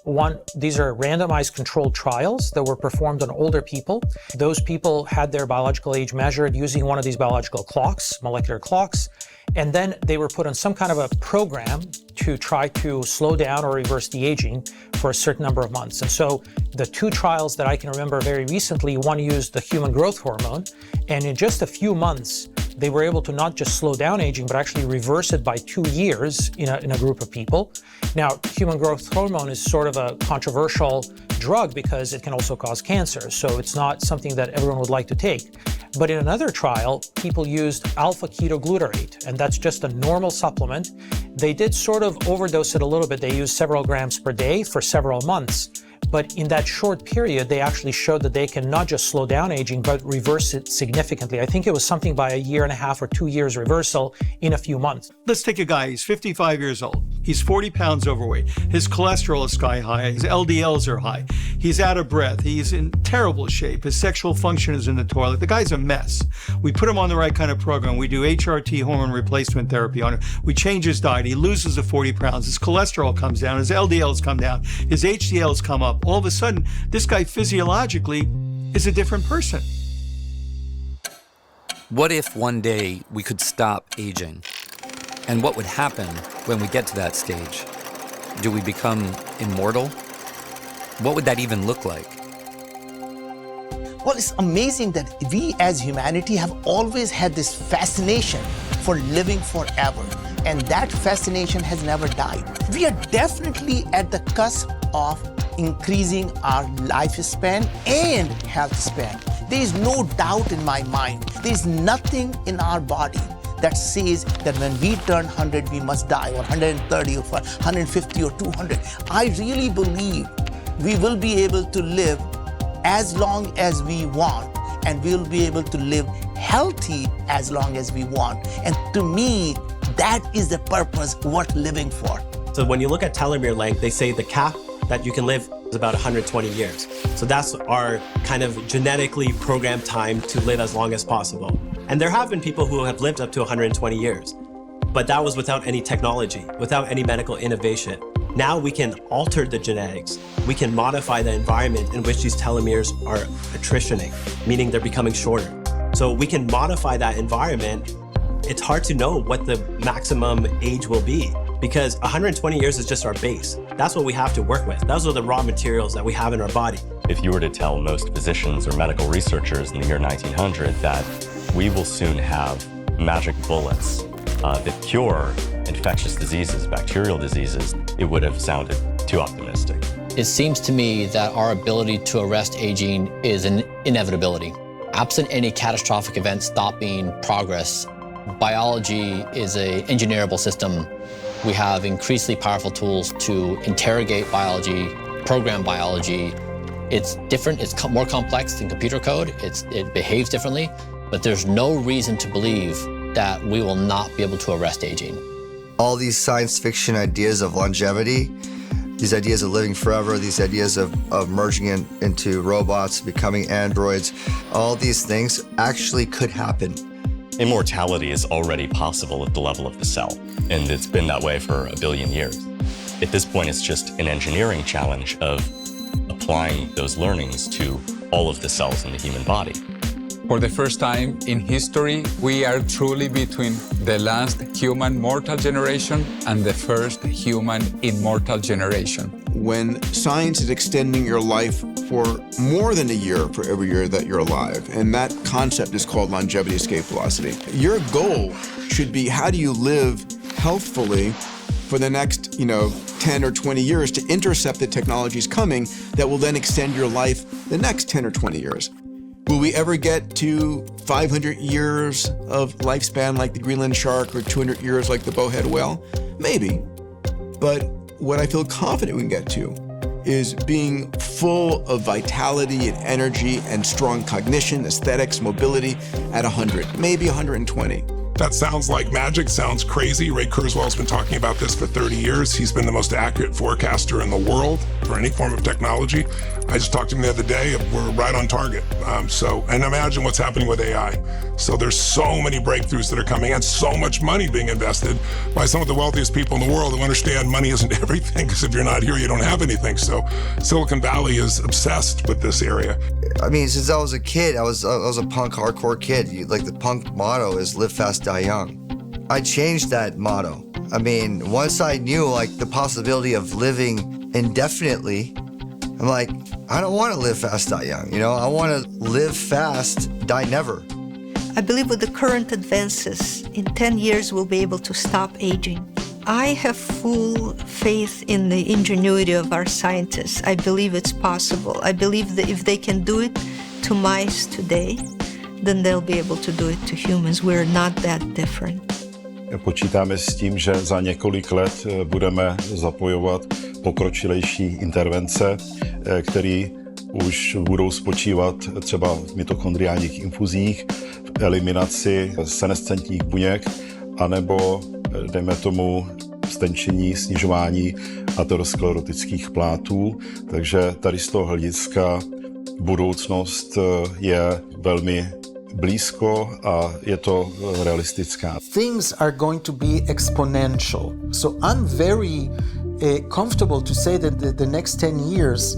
These are randomized controlled trials that were performed on older people. Those people had their biological age measured using one of these biological clocks, molecular clocks, and then they were put on some kind of a program to try to slow down or reverse the aging for a certain number of months. And so the two trials that I can remember very recently, one used the human growth hormone, and in just a few months, they were able to not just slow down aging, but actually reverse it by 2 years in a group of people. Now, human growth hormone is sort of a controversial drug because it can also cause cancer, so it's not something that everyone would like to take. But in another trial, people used alpha-ketoglutarate, and that's just a normal supplement. They did sort of overdose it a little bit. They used several grams per day for several months. But in that short period, they actually showed that they can not just slow down aging, but reverse it significantly. I think it was something by 1.5 years or 2 years reversal in a few months. Let's take a guy, he's 55 years old. He's 40 pounds overweight. His cholesterol is sky high. His LDLs are high. He's out of breath. He's in terrible shape. His sexual function is in the toilet. The guy's a mess. We put him on the right kind of program. We do HRT, hormone replacement therapy on him. We change his diet. He loses the 40 pounds. His cholesterol comes down. His LDLs come down. His HDLs come up. All of a sudden, this guy physiologically is a different person. What if one day we could stop aging? And what would happen when we get to that stage? Do we become immortal? What would that even look like? Well, it's amazing that we as humanity have always had this fascination for living forever. and that fascination has never died. We are definitely at the cusp of increasing our lifespan and health span. There is no doubt in my mind. There is nothing in our body that says that when we turn 100, we must die, or 130, or 150, or 200. I really believe we will be able to live as long as we want, and we'll be able to live healthy as long as we want. And to me, that is the purpose worth living for. So when you look at telomere length, they say the cap that you can live is about 120 years. So that's our kind of genetically programmed time to live as long as possible. And there have been people who have lived up to 120 years, but that was without any technology, without any medical innovation. Now we can alter the genetics. We can modify the environment in which these telomeres are attritioning, meaning they're becoming shorter. So we can modify that environment. It's hard to know what the maximum age will be, because 120 years is just our base. That's what we have to work with. Those are the raw materials that we have in our body. If you were to tell most physicians or medical researchers in the year 1900 that we will soon have magic bullets that cure infectious diseases, bacterial diseases, it would have sounded too optimistic. It seems to me that our ability to arrest aging is an inevitability. Absent any catastrophic event stopping progress, biology is an engineerable system. We have increasingly powerful tools to interrogate biology, program biology. It's different, it's more complex than computer code, it behaves differently, but there's no reason to believe that we will not be able to arrest aging. All these science fiction ideas of longevity, these ideas of living forever, these ideas of merging into robots, becoming androids, all these things actually could happen. Immortality is already possible at the level of the cell, and it's been that way for 1 billion years. At this point, it's just an engineering challenge of applying those learnings to all of the cells in the human body. For the first time in history, we are truly between the last human mortal generation and the first human immortal generation. When science is extending your life for more than a year for every year that you're alive, and that concept is called longevity escape velocity. Your goal should be, how do you live healthfully for the next, 10 or 20 years to intercept the technologies coming that will then extend your life the next 10 or 20 years. Will we ever get to 500 years of lifespan like the Greenland shark, or 200 years like the bowhead whale? Maybe. But what I feel confident we can get to is being full of vitality and energy and strong cognition, aesthetics, mobility at 100, maybe 120. That sounds like magic, sounds crazy. Ray Kurzweil's been talking about this for 30 years. He's been the most accurate forecaster in the world for any form of technology. I just talked to him the other day. We're right on target. And imagine what's happening with AI. So there's so many breakthroughs that are coming, and so much money being invested by some of the wealthiest people in the world who understand money isn't everything, because if you're not here, you don't have anything. So Silicon Valley is obsessed with this area. I mean, since I was a kid, I was a punk hardcore kid. The punk motto is live fast, die young. I changed that motto. I mean, once I knew the possibility of living indefinitely, I'm like, I don't want to live fast, die young. I want to live fast, die never. I believe with the current advances, in 10 years we'll be able to stop aging. I have full faith in the ingenuity of our scientists. I believe it's possible. I believe that if they can do it to mice today, then they'll be able to do it to humans. We're not that different. Počítáme s tím, že za několik let budeme zapojovat pokročilejší intervence, které už budou spočívat třeba v mitochondriálních infuzích, v eliminaci senescentních buněk, anebo, dejme tomu, stenčení, snižování aterosklerotických plátů. Takže tady z toho hlediska budoucnost je velmi blízko a je to realistická. Things are going to be exponential. So I'm very comfortable to say that the next 10 years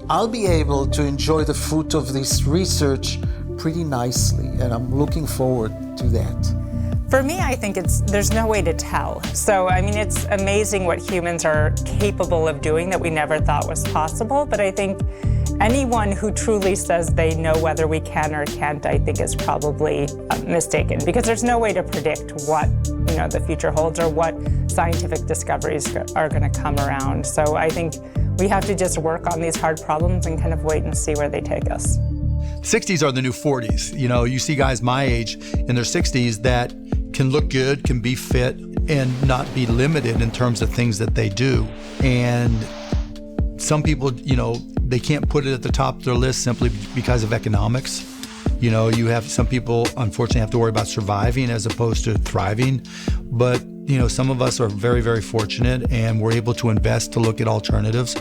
I'll be able to enjoy the fruit of this research pretty nicely, and I'm looking forward to that. For me, I think there's no way to tell. So, I mean, it's amazing what humans are capable of doing that we never thought was possible, but I think anyone who truly says they know whether we can or can't, I think is probably mistaken, because there's no way to predict what the future holds or what scientific discoveries are going to come around. So I think we have to just work on these hard problems and kind of wait and see where they take us. 60s are the new 40s. You see guys my age in their 60s that can look good, can be fit, and not be limited in terms of things that they do. And some people, they can't put it at the top of their list simply because of economics. You have some people, unfortunately, have to worry about surviving as opposed to thriving. But, some of us are very, very fortunate, and we're able to invest to look at alternatives.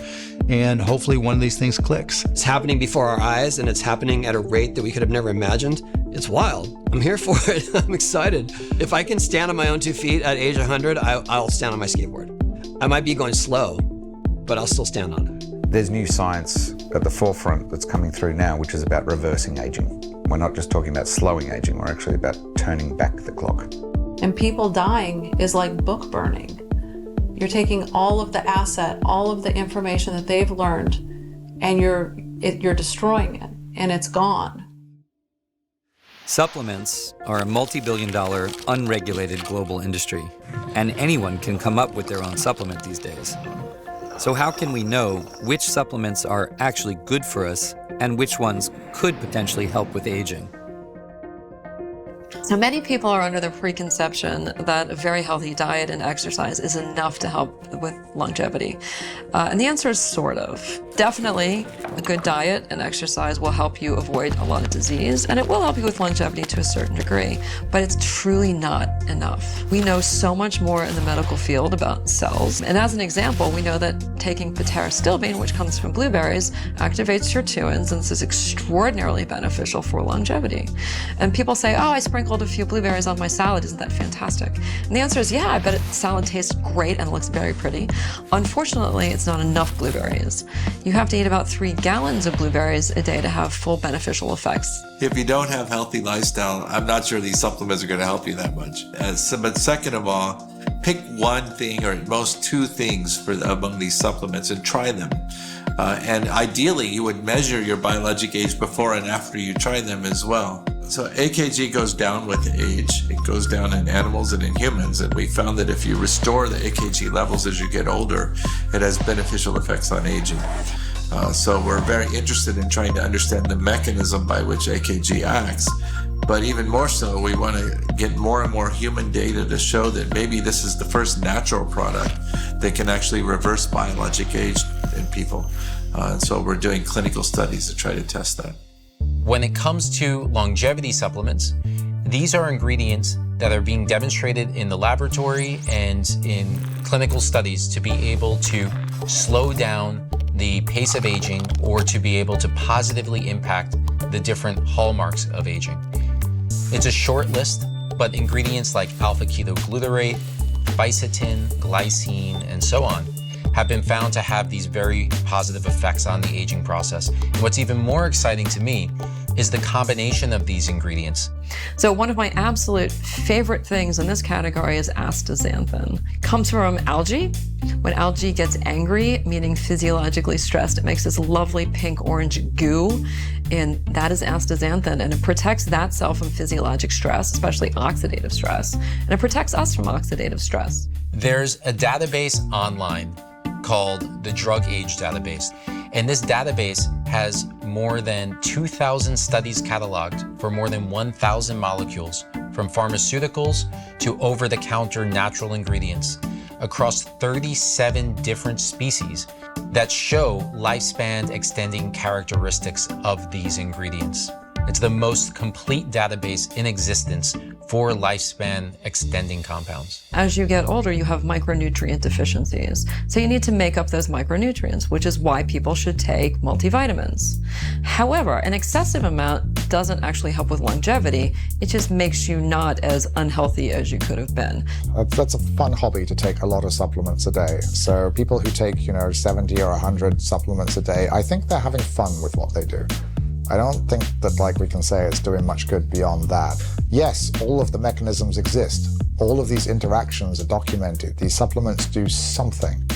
And hopefully one of these things clicks. It's happening before our eyes, and it's happening at a rate that we could have never imagined. It's wild. I'm here for it. I'm excited. If I can stand on my own 2 feet at age 100, I'll stand on my skateboard. I might be going slow, but I'll still stand on it. There's new science at the forefront that's coming through now, which is about reversing aging. We're not just talking about slowing aging, we're actually about turning back the clock. And people dying is like book burning. You're taking all of the asset, all of the information that they've learned, and you're destroying it, and it's gone. Supplements are a multi-billion-dollar, unregulated global industry, and anyone can come up with their own supplement these days. So how can we know which supplements are actually good for us and which ones could potentially help with aging? So many people are under the preconception that a very healthy diet and exercise is enough to help with longevity. And the answer is sort of. Definitely, a good diet and exercise will help you avoid a lot of disease, and it will help you with longevity to a certain degree, but it's truly not enough. We know so much more in the medical field about cells, and as an example, we know that taking pterostyl, which comes from blueberries, activates sirtuins, and this is extraordinarily beneficial for longevity. And people say, oh, I sprinkled a few blueberries on my salad, isn't that fantastic? And the answer is, yeah, I bet salad tastes great and looks very pretty. Unfortunately, it's not enough blueberries. You have to eat about 3 gallons of blueberries a day to have full beneficial effects. If you don't have a healthy lifestyle, I'm not sure these supplements are going to help you that much. But second of all, pick one thing or at most 2 things among these supplements and try them. And ideally, you would measure your biologic age before and after you try them as well. So AKG goes down with age. It goes down in animals and in humans, and we found that if you restore the AKG levels as you get older, it has beneficial effects on aging. So we're very interested in trying to understand the mechanism by which AKG acts, but even more so, we want to get more and more human data to show that maybe this is the first natural product that can actually reverse biologic age in people. And so we're doing clinical studies to try to test that. When it comes to longevity supplements, these are ingredients that are being demonstrated in the laboratory and in clinical studies to be able to slow down the pace of aging or to be able to positively impact the different hallmarks of aging. It's a short list, but ingredients like alpha-ketoglutarate, fisetin, glycine, and so on have been found to have these very positive effects on the aging process. And what's even more exciting to me is the combination of these ingredients. So one of my absolute favorite things in this category is astaxanthin. It comes from algae. When algae gets angry, meaning physiologically stressed, it makes this lovely pink-orange goo, and that is astaxanthin, and it protects that cell from physiologic stress, especially oxidative stress, and it protects us from oxidative stress. There's a database online called the Drug Age Database, and this database has more than 2,000 studies cataloged for more than 1,000 molecules, from pharmaceuticals to over-the-counter natural ingredients, across 37 different species that show lifespan extending characteristics of these ingredients. It's the most complete database in existence for lifespan extending compounds. As you get older, you have micronutrient deficiencies. So you need to make up those micronutrients, which is why people should take multivitamins. However, an excessive amount doesn't actually help with longevity. It just makes you not as unhealthy as you could have been. That's a fun hobby to take a lot of supplements a day. So people who take, 70 or 100 supplements a day, I think they're having fun with what they do. I don't think that we can say it's doing much good beyond that. Yes, all of the mechanisms exist. All of these interactions are documented. These supplements do something,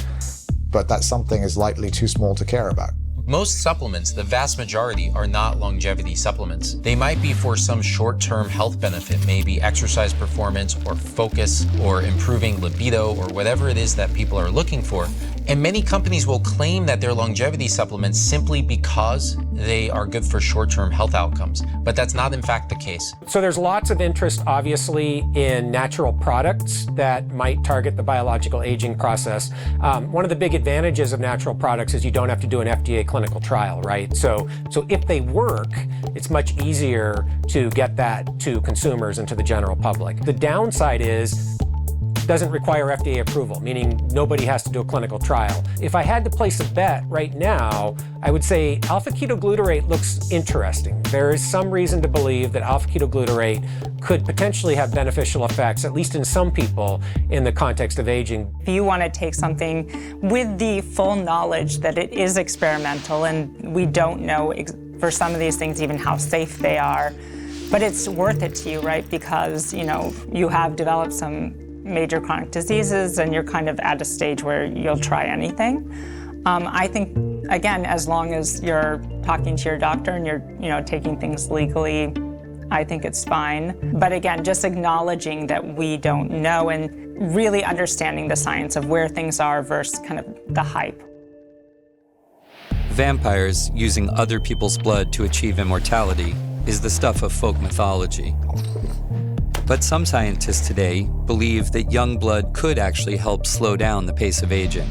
but that something is likely too small to care about. Most supplements, the vast majority, are not longevity supplements. They might be for some short-term health benefit, maybe exercise performance or focus or improving libido or whatever it is that people are looking for. And many companies will claim that they're longevity supplements simply because they are good for short-term health outcomes, but that's not in fact the case. So there's lots of interest, obviously, in natural products that might target the biological aging process. One of the big advantages of natural products is you don't have to do an FDA clinical trial, right? So if they work, it's much easier to get that to consumers and to the general public. The downside is doesn't require FDA approval, meaning nobody has to do a clinical trial. If I had to place a bet right now, I would say alpha-ketoglutarate looks interesting. There is some reason to believe that alpha-ketoglutarate could potentially have beneficial effects, at least in some people, in the context of aging. If you want to take something with the full knowledge that it is experimental and we don't know for some of these things even how safe they are, but it's worth it to you, right? Because, you have developed some major chronic diseases and you're kind of at a stage where you'll try anything. I think, again, as long as you're talking to your doctor and you're taking things legally, I think it's fine. But again, just acknowledging that we don't know and really understanding the science of where things are versus kind of the hype. Vampires using other people's blood to achieve immortality is the stuff of folk mythology. But some scientists today believe that young blood could actually help slow down the pace of aging.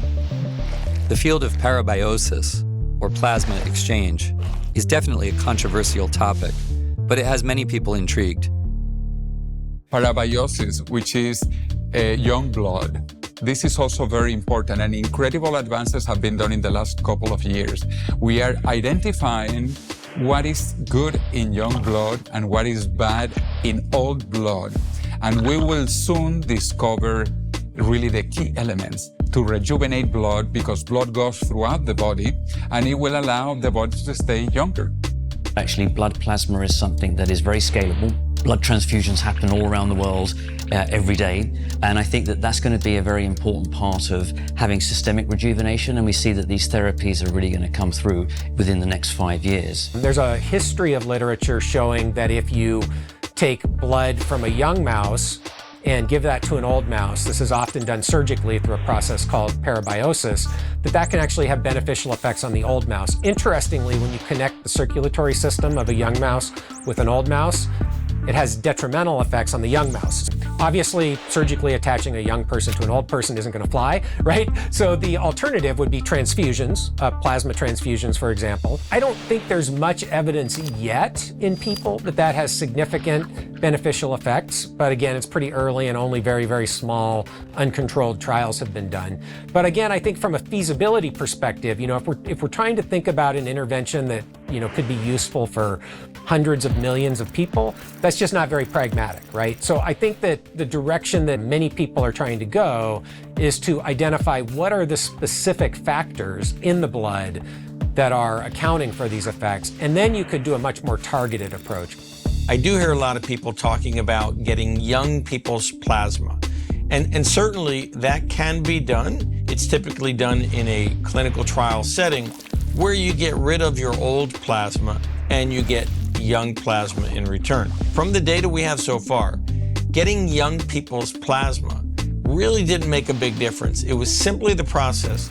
The field of parabiosis, or plasma exchange, is definitely a controversial topic, but it has many people intrigued. Parabiosis, which is young blood. This is also very important, and incredible advances have been done in the last couple of years. We are identifying what is good in young blood and what is bad in old blood. And we will soon discover really the key elements to rejuvenate blood, because blood goes throughout the body and it will allow the body to stay younger. Actually, blood plasma is something that is very scalable. Blood transfusions happen all around the world every day. And I think that that's going to be a very important part of having systemic rejuvenation. And we see that these therapies are really going to come through within the next 5 years. There's a history of literature showing that if you take blood from a young mouse and give that to an old mouse, this is often done surgically through a process called parabiosis, that can actually have beneficial effects on the old mouse. Interestingly, when you connect the circulatory system of a young mouse with an old mouse, it has detrimental effects on the young mouse. Obviously, surgically attaching a young person to an old person isn't going to fly, right? So the alternative would be transfusions, plasma transfusions, for example. I don't think there's much evidence yet in people that has significant beneficial effects. But again, it's pretty early and only very, very small, uncontrolled trials have been done. But again, I think from a feasibility perspective, if we're trying to think about an intervention that could be useful for hundreds of millions of people, that's just not very pragmatic, right? So I think that the direction that many people are trying to go is to identify what are the specific factors in the blood that are accounting for these effects, and then you could do a much more targeted approach. I do hear a lot of people talking about getting young people's plasma. And certainly that can be done. It's typically done in a clinical trial setting where you get rid of your old plasma and you get young plasma in return. From the data we have so far, getting young people's plasma really didn't make a big difference. It was simply the process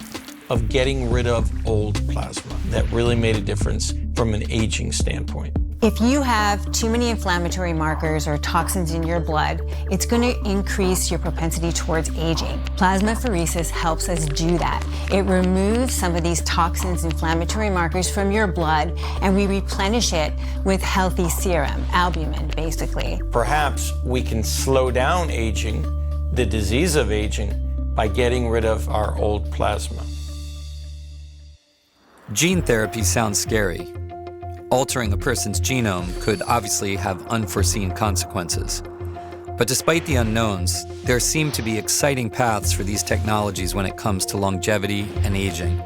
of getting rid of old plasma that really made a difference from an aging standpoint. If you have too many inflammatory markers or toxins in your blood, it's going to increase your propensity towards aging. Plasmapheresis helps us do that. It removes some of these toxins, inflammatory markers from your blood, and we replenish it with healthy serum, albumin, basically. Perhaps we can slow down aging, the disease of aging, by getting rid of our old plasma. Gene therapy sounds scary. Altering a person's genome could obviously have unforeseen consequences. But despite the unknowns, there seem to be exciting paths for these technologies when it comes to longevity and aging.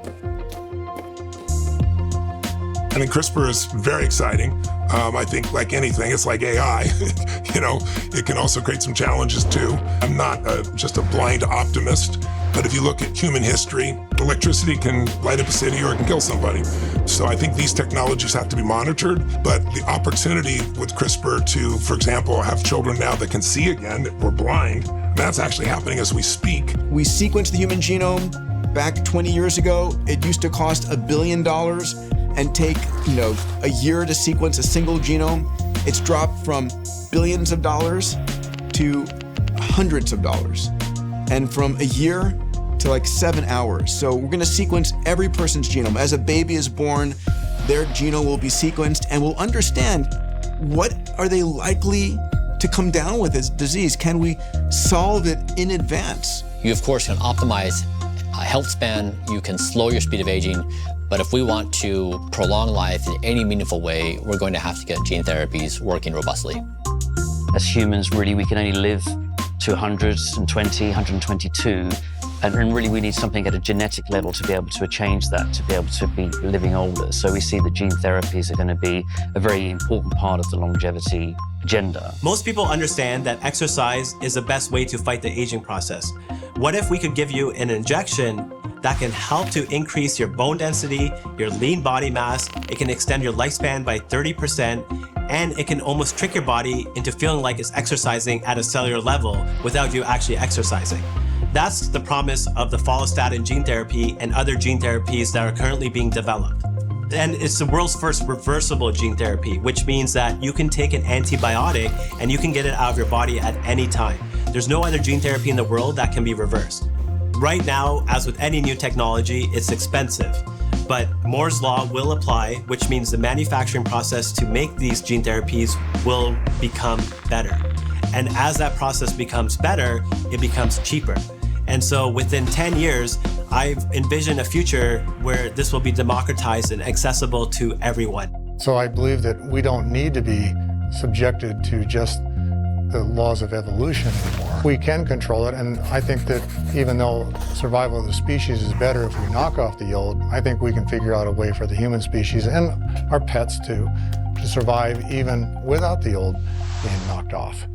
I think CRISPR is very exciting. I think like anything, it's like AI, it can also create some challenges too. I'm not just a blind optimist. But if you look at human history, electricity can light up a city or it can kill somebody. So I think these technologies have to be monitored, but the opportunity with CRISPR to, for example, have children now that can see again, that were blind, that's actually happening as we speak. We sequenced the human genome back 20 years ago. It used to cost $1 billion and take, a year to sequence a single genome. It's dropped from billions of dollars to hundreds of dollars. And from a year to like 7 hours. So we're gonna sequence every person's genome. As a baby is born, their genome will be sequenced and we'll understand what are they likely to come down with as disease. Can we solve it in advance? You of course can optimize health span, you can slow your speed of aging, but if we want to prolong life in any meaningful way, we're going to have to get gene therapies working robustly. As humans, really, we can only live to 120, 122, and really we need something at a genetic level to be able to change that, to be able to be living older. So we see that gene therapies are going to be a very important part of the longevity agenda. Most people understand that exercise is the best way to fight the aging process. What if we could give you an injection that can help to increase your bone density, your lean body mass, it can extend your lifespan by 30%, and it can almost trick your body into feeling like it's exercising at a cellular level without you actually exercising. That's the promise of the follistatin gene therapy and other gene therapies that are currently being developed. And it's the world's first reversible gene therapy, which means that you can take an antibiotic and you can get it out of your body at any time. There's no other gene therapy in the world that can be reversed. Right now, as with any new technology, it's expensive. But Moore's Law will apply, which means the manufacturing process to make these gene therapies will become better. And as that process becomes better, it becomes cheaper. And so within 10 years, I've envisioned a future where this will be democratized and accessible to everyone. So I believe that we don't need to be subjected to just the laws of evolution anymore. We can control it, and I think that even though survival of the species is better if we knock off the old, I think we can figure out a way for the human species and our pets to survive even without the old being knocked off.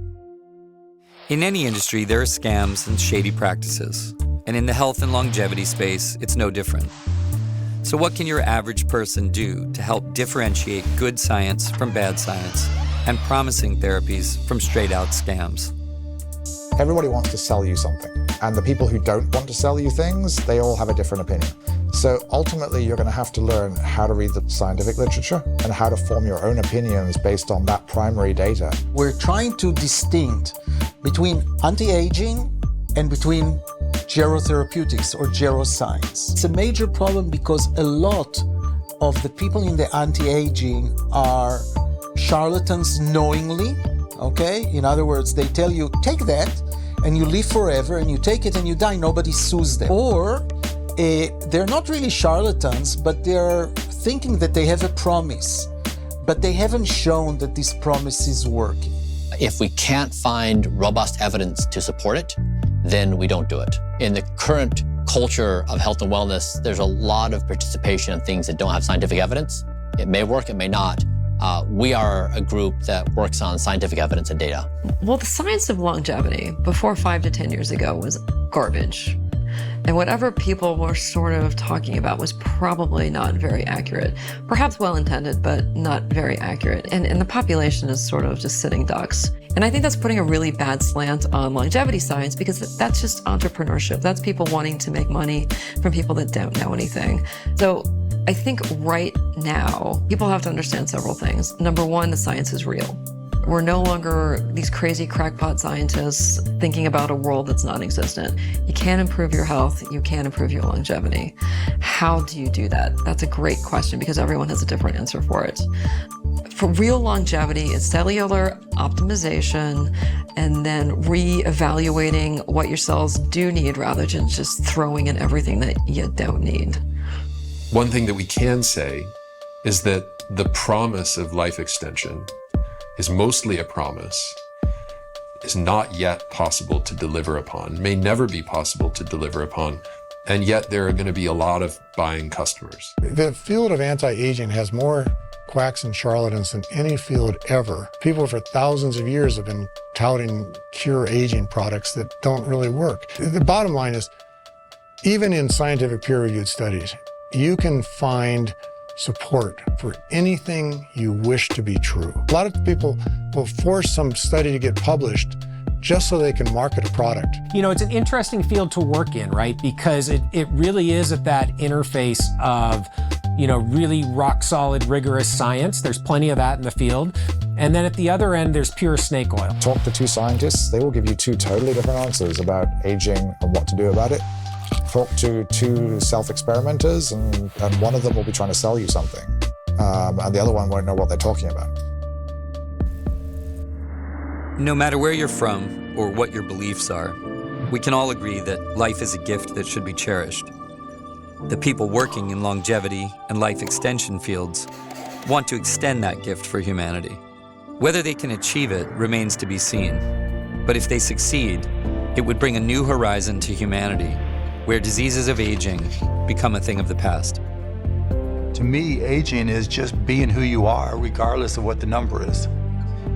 In any industry, there are scams and shady practices. And in the health and longevity space, it's no different. So what can your average person do to help differentiate good science from bad science and promising therapies from straight-out scams? Everybody wants to sell you something. And the people who don't want to sell you things, they all have a different opinion. So ultimately, you're going to have to learn how to read the scientific literature and how to form your own opinions based on that primary data. We're trying to distinct between anti-aging and between gerotherapeutics or geroscience. It's a major problem because a lot of the people in the anti-aging are charlatans knowingly, okay? In other words, they tell you, take that, and you live forever, and you take it and you die, nobody sues them. Or they're not really charlatans, but they're thinking that they have a promise, but they haven't shown that this promise is working. If we can't find robust evidence to support it, then we don't do it. In the current culture of health and wellness, there's a lot of participation in things that don't have scientific evidence. It may work, it may not. We are a group that works on scientific evidence and data. Well, the science of longevity before 5 to 10 years ago was garbage. And whatever people were sort of talking about was probably not very accurate. Perhaps well-intended, but not very accurate. And the population is sort of just sitting ducks. And I think that's putting a really bad slant on longevity science because that's just entrepreneurship. That's people wanting to make money from people that don't know anything. So I think right now, people have to understand several things. Number one, the science is real. We're no longer these crazy crackpot scientists thinking about a world that's non-existent. You can't improve your health, you can't improve your longevity. How do you do that? That's a great question because everyone has a different answer for it. For real longevity, it's cellular optimization and then re-evaluating what your cells do need rather than just throwing in everything that you don't need. One thing that we can say is that the promise of life extension is mostly a promise, is not yet possible to deliver upon, may never be possible to deliver upon, and yet there are going to be a lot of buying customers. The field of anti-aging has more quacks and charlatans than any field ever. People for thousands of years have been touting cure aging products that don't really work. The bottom line is, Even in scientific peer-reviewed studies, you can find support for anything you wish to be true. A lot of people will force some study to get published just so they can market a product. You know, it's an interesting field to work in, right? Because it really is at that interface of, you know, really rock solid, rigorous science. There's plenty of that in the field. And then at the other end, there's pure snake oil. Talk to two scientists, they will give you two totally different answers about aging and what to do about it. Talk to two self-experimenters and one of them will be trying to sell you something. And the other one won't know what they're talking about. No matter where you're from or what your beliefs are, we can all agree that life is a gift that should be cherished. The people working in longevity and life extension fields want to extend that gift for humanity. Whether they can achieve it remains to be seen. But if they succeed, it would bring a new horizon to humanity, where diseases of aging become a thing of the past. To me, aging is just being who you are, regardless of what the number is.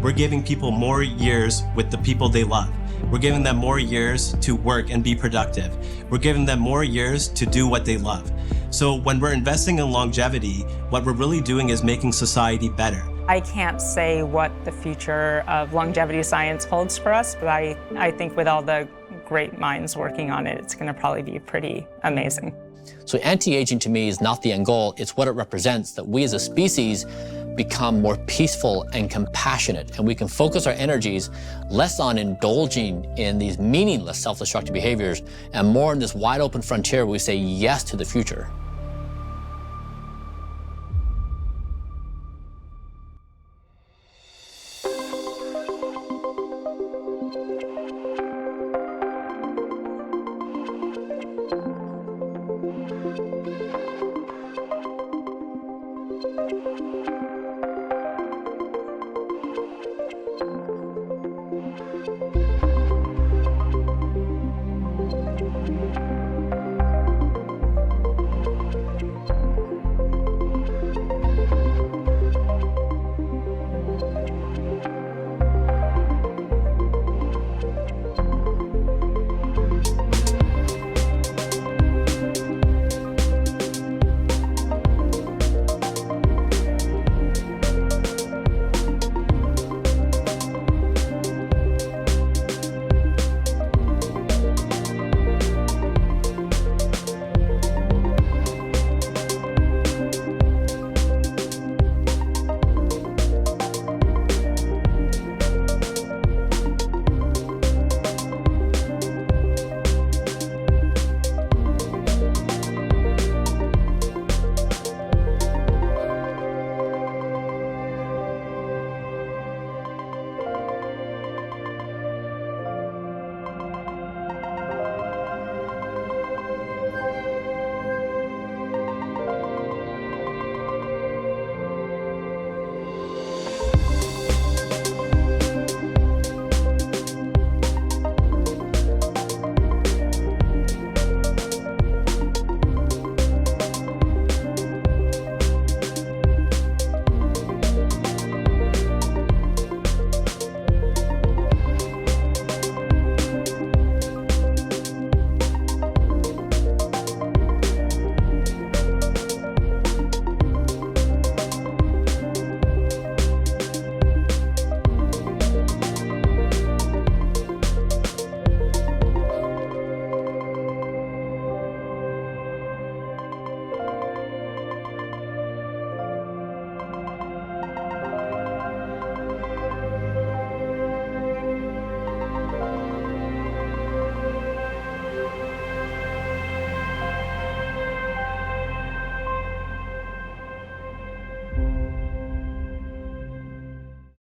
We're giving people more years with the people they love. We're giving them more years to work and be productive. We're giving them more years to do what they love. So when we're investing in longevity, what we're really doing is making society better. I can't say what the future of longevity science holds for us, but I think with all the great minds working on it, it's going to probably be pretty amazing. So anti-aging to me is not the end goal, it's what it represents, that we as a species become more peaceful and compassionate, and we can focus our energies less on indulging in these meaningless self-destructive behaviors and more in this wide open frontier where we say yes to the future.